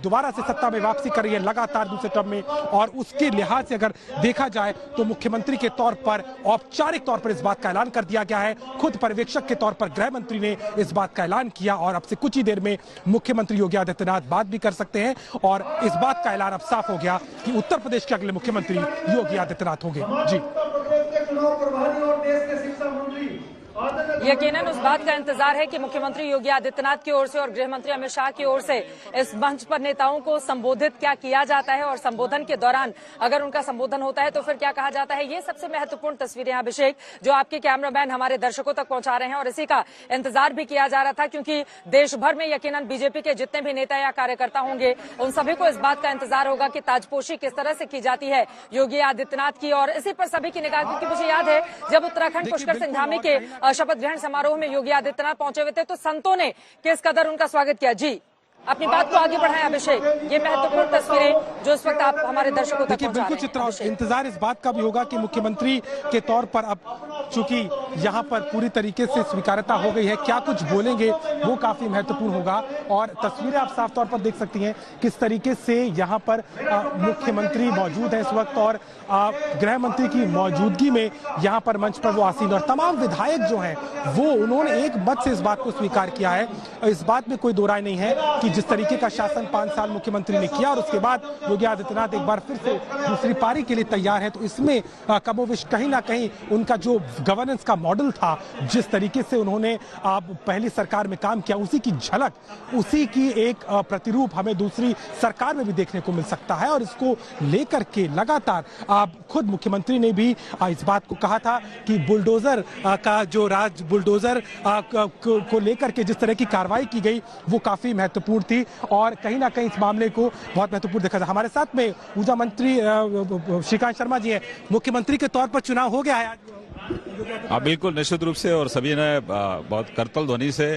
दोबारा से सत्ता में वापसी कर रही है लगातार दूसरे टर्म में, और उसके लिहाज से अगर देखा जाए तो मुख्यमंत्री के तौर पर औपचारिक तौर पर इस बात का ऐलान कर दिया गया है। खुद पर्यवेक्षक के तौर पर गृह मंत्री ने इस बात का ऐलान किया और अब से कुछ ही देर में मुख्यमंत्री योगी आदित्यनाथ बात भी कर सकते हैं। और इस बात का ऐलान अब साफ हो गया कि उत्तर प्रदेश के अगले मुख्यमंत्री योगी आदित्यनाथ होंगे। जी यकीनन उस बात का इंतजार है कि मुख्यमंत्री योगी आदित्यनाथ की ओर से और गृह मंत्री अमित शाह की ओर से इस मंच पर नेताओं को संबोधित क्या किया जाता है और संबोधन के दौरान अगर उनका संबोधन होता है तो फिर क्या कहा जाता है। ये सबसे महत्वपूर्ण तस्वीरें अभिषेक जो आपके कैमरामैन हमारे दर्शकों तक पहुंचा रहे हैं और इसी का इंतजार भी किया जा रहा था, क्योंकि देश भर में यकीनन बीजेपी के जितने भी नेता या कार्यकर्ता होंगे उन सभी को इस बात का इंतजार होगा कि ताजपोशी किस तरह से की जाती है योगी आदित्यनाथ की। और इसी पर सभी की निगाह, क्योंकि मुझे याद है जब उत्तराखंड पुष्कर सिंह धामी के शपथ ग्रहण समारोह में योगी आदित्यनाथ पहुंचे हुए थे तो संतों ने किस कदर उनका स्वागत किया। जी अपनी बात को आगे बढ़ाएं अभिषेक, ये महत्वपूर्ण तस्वीरें जो इस वक्त आप हमारे दर्शकों तक पहुंचा रहे हैं। चित्रा, इंतजार इस बात का भी होगा कि मुख्यमंत्री के तौर पर अब चूंकि यहाँ पर पूरी तरीके से स्वीकारता हो गई है, क्या कुछ बोलेंगे वो काफी महत्वपूर्ण होगा। और तस्वीरें आप साफ तौर पर देख सकती हैं किस तरीके से यहाँ पर मुख्यमंत्री मौजूद है इस वक्त और गृह मंत्री की मौजूदगी में यहाँ पर मंच पर वो आसीन और तमाम विधायक जो हैं वो उन्होंने एक मत से इस बात को स्वीकार किया है। इस बात में कोई दो राय नहीं है कि जिस तरीके का शासन 5 साल मुख्यमंत्री ने किया और उसके बाद योगी आदित्यनाथ एक बार फिर से दूसरी पारी के लिए तैयार है, तो इसमें कमोविश कहीं ना कहीं उनका जो गवर्नेंस का मॉडल था, जिस तरीके से उन्होंने पहली सरकार में काम किया, उसी की झलक, उसी की एक प्रतिरूप हमें दूसरी सरकार में भी देखने को मिल सकता है। और इसको लेकर के लगातार खुद मुख्यमंत्री ने भी इस बात को कहा था कि बुलडोजर का जो राज बुलडोजर को लेकर के जिस तरह की कार्रवाई की गई वो काफी महत्वपूर्ण थी और कहीं ना कहीं इस मामले को बहुत महत्वपूर्ण देखा था। हमारे साथ में ऊर्जा मंत्री श्रीकांत शर्मा जी हैं। मुख्यमंत्री के तौर पर चुनाव हो गया है आज? हाँ बिल्कुल, निश्चित रूप से, और सभी ने बहुत करतल ध्वनि से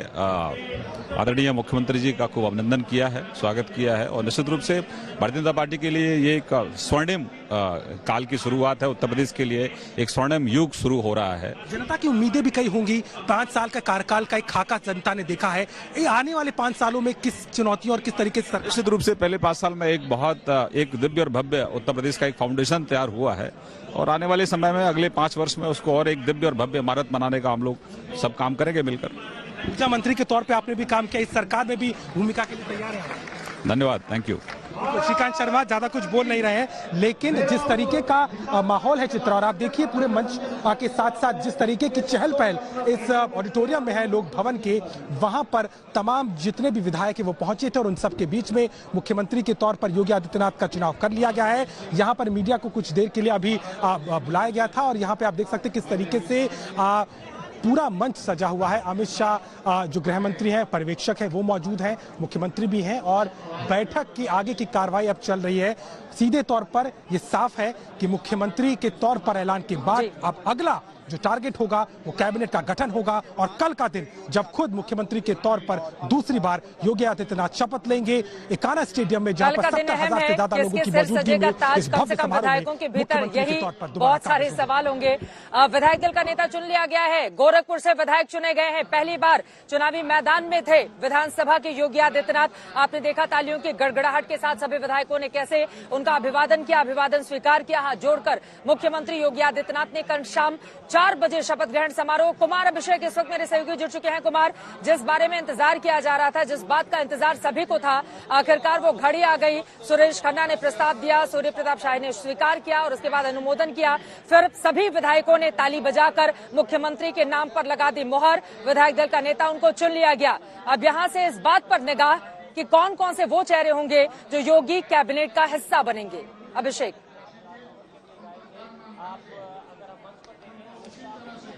आदरणीय मुख्यमंत्री जी का खूब अभिनंदन किया है, स्वागत किया है। और निश्चित रूप से भारतीय जनता पार्टी के लिए ये एक स्वर्णिम काल की शुरुआत है, उत्तर प्रदेश के लिए एक स्वर्णिम युग शुरू हो रहा है। जनता की उम्मीदें भी कई होंगी, 5 साल का कार्यकाल का एक खाका जनता ने देखा है। आने वाले 5 सालों में किस चुनौतियों और किस तरीके से? निश्चित रूप से पहले 5 साल में एक दिव्य और भव्य उत्तर प्रदेश का एक फाउंडेशन तैयार हुआ है और आने वाले समय में अगले 5 वर्ष में उसको और एक दिव्य और भव्य इमारत बनाने का हम लोग सब काम करेंगे मिलकर। ऊर्जा मंत्री के तौर पे आपने भी काम किया, इस सरकार में भी भूमिका के लिए तैयार है? धन्यवाद, थैंक यू। श्रीकांत शर्मा ज्यादा कुछ बोल नहीं रहे हैं, लेकिन जिस तरीके का माहौल है चित्रा, और आप देखिए पूरे मंच के साथ साथ जिस तरीके की चहल पहल इस ऑडिटोरियम में है लोक भवन के, वहां पर तमाम जितने भी विधायक हैं वो पहुंचे थे और उन सब के बीच में मुख्यमंत्री के तौर पर योगी आदित्यनाथ का चुनाव कर लिया गया है। यहाँ पर मीडिया को कुछ देर के लिए अभी बुलाया गया था और यहाँ पे आप देख सकते हैं किस तरीके से पूरा मंच सजा हुआ है। अमित शाह जो गृह मंत्री हैं, पर्यवेक्षक हैं, वो मौजूद हैं, मुख्यमंत्री भी हैं और बैठक की आगे की कार्रवाई अब चल रही है। सीधे तौर पर ये साफ है कि मुख्यमंत्री के तौर पर ऐलान के बाद अब अगला जो टारगेट होगा वो कैबिनेट का गठन होगा और कल का दिन जब खुद मुख्यमंत्री के तौर पर दूसरी बार योगी आदित्यनाथ शपथ लेंगे एकाना स्टेडियम में, जहां पर 70,000 से ज्यादा लोगों की मौजूदगी में इस भव्य समारोह में मुख्यमंत्री के तौर पर बहुत सारे सवाल होंगे। विधायक दल का नेता चुन लिया गया है, गोरखपुर से विधायक चुने गए हैं, पहली बार चुनावी मैदान में थे विधानसभा के योगी आदित्यनाथ। आपने देखा तालियों की गड़गड़ाहट के साथ सभी विधायकों ने कैसे उनका अभिवादन किया, अभिवादन स्वीकार किया, हाथ जोड़कर मुख्यमंत्री योगी आदित्यनाथ ने कल शाम 4 बजे शपथ ग्रहण समारोह। कुमार अभिषेक इस वक्त मेरे सहयोगी जुड़ चुके हैं। कुमार, जिस बारे में इंतजार किया जा रहा था, जिस बात का इंतजार सभी को था, आखिरकार वो घड़ी आ गई। सुरेश खन्ना ने प्रस्ताव दिया, सूर्य प्रताप शाही ने स्वीकार किया और उसके बाद अनुमोदन किया। फिर सभी विधायकों ने ताली बजाकर मुख्यमंत्री के नाम पर लगा दी मुहर। विधायक दल का नेता उनको चुन लिया गया। अब यहां से इस बात पर निगाह कि कौन कौन से वो चेहरे होंगे जो योगी कैबिनेट का हिस्सा बनेंगे। अभिषेक।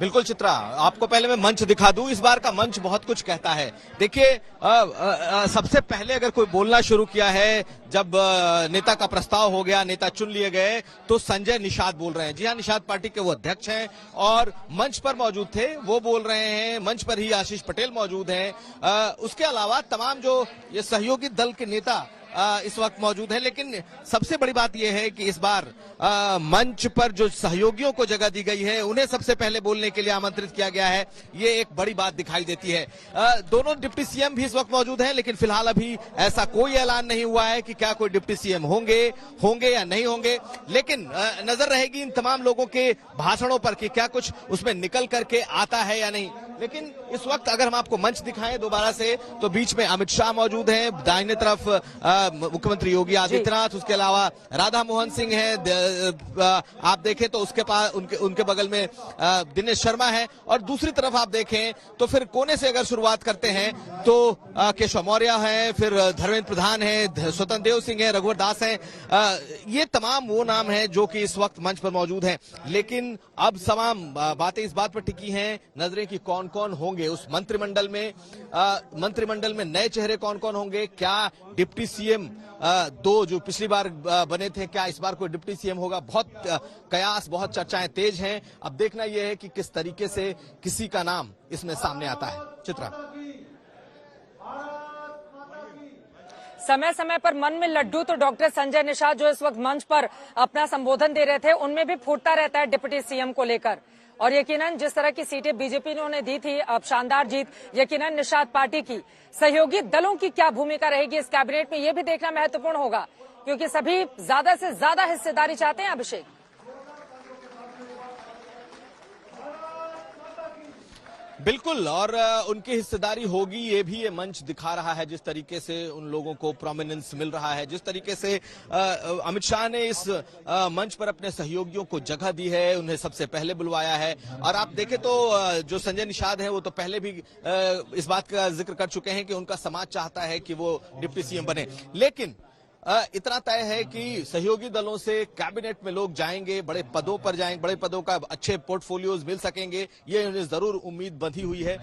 बिल्कुल चित्रा, आपको पहले मैं मंच दिखा दूं। इस बार का मंच बहुत कुछ कहता है। देखिए, सबसे पहले अगर कोई बोलना शुरू किया है, जब नेता का प्रस्ताव हो गया, नेता चुन लिए गए, तो संजय निषाद बोल रहे हैं। जी हाँ, निषाद पार्टी के वो अध्यक्ष हैं और मंच पर मौजूद थे, वो बोल रहे हैं। मंच पर ही आशीष पटेल मौजूद हैं। उसके अलावा तमाम जो ये सहयोगी दल के नेता इस वक्त मौजूद है। लेकिन सबसे बड़ी बात यह है कि इस बार मंच पर जो सहयोगियों को जगह दी गई है, उन्हें सबसे पहले बोलने के लिए आमंत्रित किया गया है। ये एक बड़ी बात दिखाई देती है। दोनों डिप्टी सीएम भी इस वक्त मौजूद हैं, लेकिन फिलहाल अभी ऐसा कोई ऐलान नहीं हुआ है कि क्या कोई डिप्टी सीएम होंगे या नहीं होंगे। लेकिन नजर रहेगी इन तमाम लोगों के भाषणों पर कि क्या कुछ उसमें निकल करके आता है या नहीं। लेकिन इस वक्त अगर हम आपको मंच दिखाएं दोबारा से, तो बीच में अमित शाह मौजूद हैं, दाहिने तरफ मुख्यमंत्री योगी आदित्यनाथ, उसके अलावा राधा मोहन सिंह है। आप देखें तो उसके पास उनके बगल में दिनेश शर्मा है, और दूसरी तरफ आप देखें तो फिर कोने से अगर शुरुआत करते हैं तो केशव मौर्य है, फिर धर्मेंद्र प्रधान है, स्वतंत्र देव सिंह है, रघुवर दास है। ये तमाम वो नाम है जो कि इस वक्त मंच पर मौजूद हैं। लेकिन अब तमाम बातें इस बात पर टिकी हैं, नजरें की कौन कौन होंगे उस मंत्रिमंडल में नए चेहरे कौन कौन होंगे। क्या डिप्टी सीएम दो जो पिछली बार बने थे, क्या इस बार कोई डिप्टी सीएम होगा। बहुत कयास, बहुत चर्चाएं तेज हैं। अब देखना यह है कि किस तरीके से किसी का नाम इसमें सामने आता है। चित्रा, समय समय पर मन में लड्डू तो डॉक्टर संजय निषाद जो इस वक्त मंच पर अपना संबोधन दे रहे थे, उनमें भी फूटता रहता है डिप्टी सीएम को लेकर। और यकीनन जिस तरह की सीटें बीजेपी ने उन्हें दी थी, अब शानदार जीत यकीनन निषाद पार्टी की। सहयोगी दलों की क्या भूमिका रहेगी इस कैबिनेट में, यह भी देखना महत्वपूर्ण होगा, क्योंकि सभी ज्यादा से ज्यादा हिस्सेदारी चाहते हैं। अभिषेक, बिल्कुल, और उनकी हिस्सेदारी होगी, ये भी ये मंच दिखा रहा है। जिस तरीके से उन लोगों को प्रोमिनेंस मिल रहा है, जिस तरीके से अमित शाह ने इस मंच पर अपने सहयोगियों को जगह दी है, उन्हें सबसे पहले बुलवाया है। और आप देखें तो जो संजय निषाद है, वो तो पहले भी इस बात का जिक्र कर चुके हैं कि उनका समाज चाहता है कि वो डिप्टी सीएम बने। लेकिन इतना तय है कि सहयोगी दलों से कैबिनेट में लोग जाएंगे, बड़े पदों पर जाएंगे, बड़े पदों का अच्छे पोर्टफोलियोज मिल सकेंगे, ये उन्हें जरूर उम्मीद बंधी हुई है।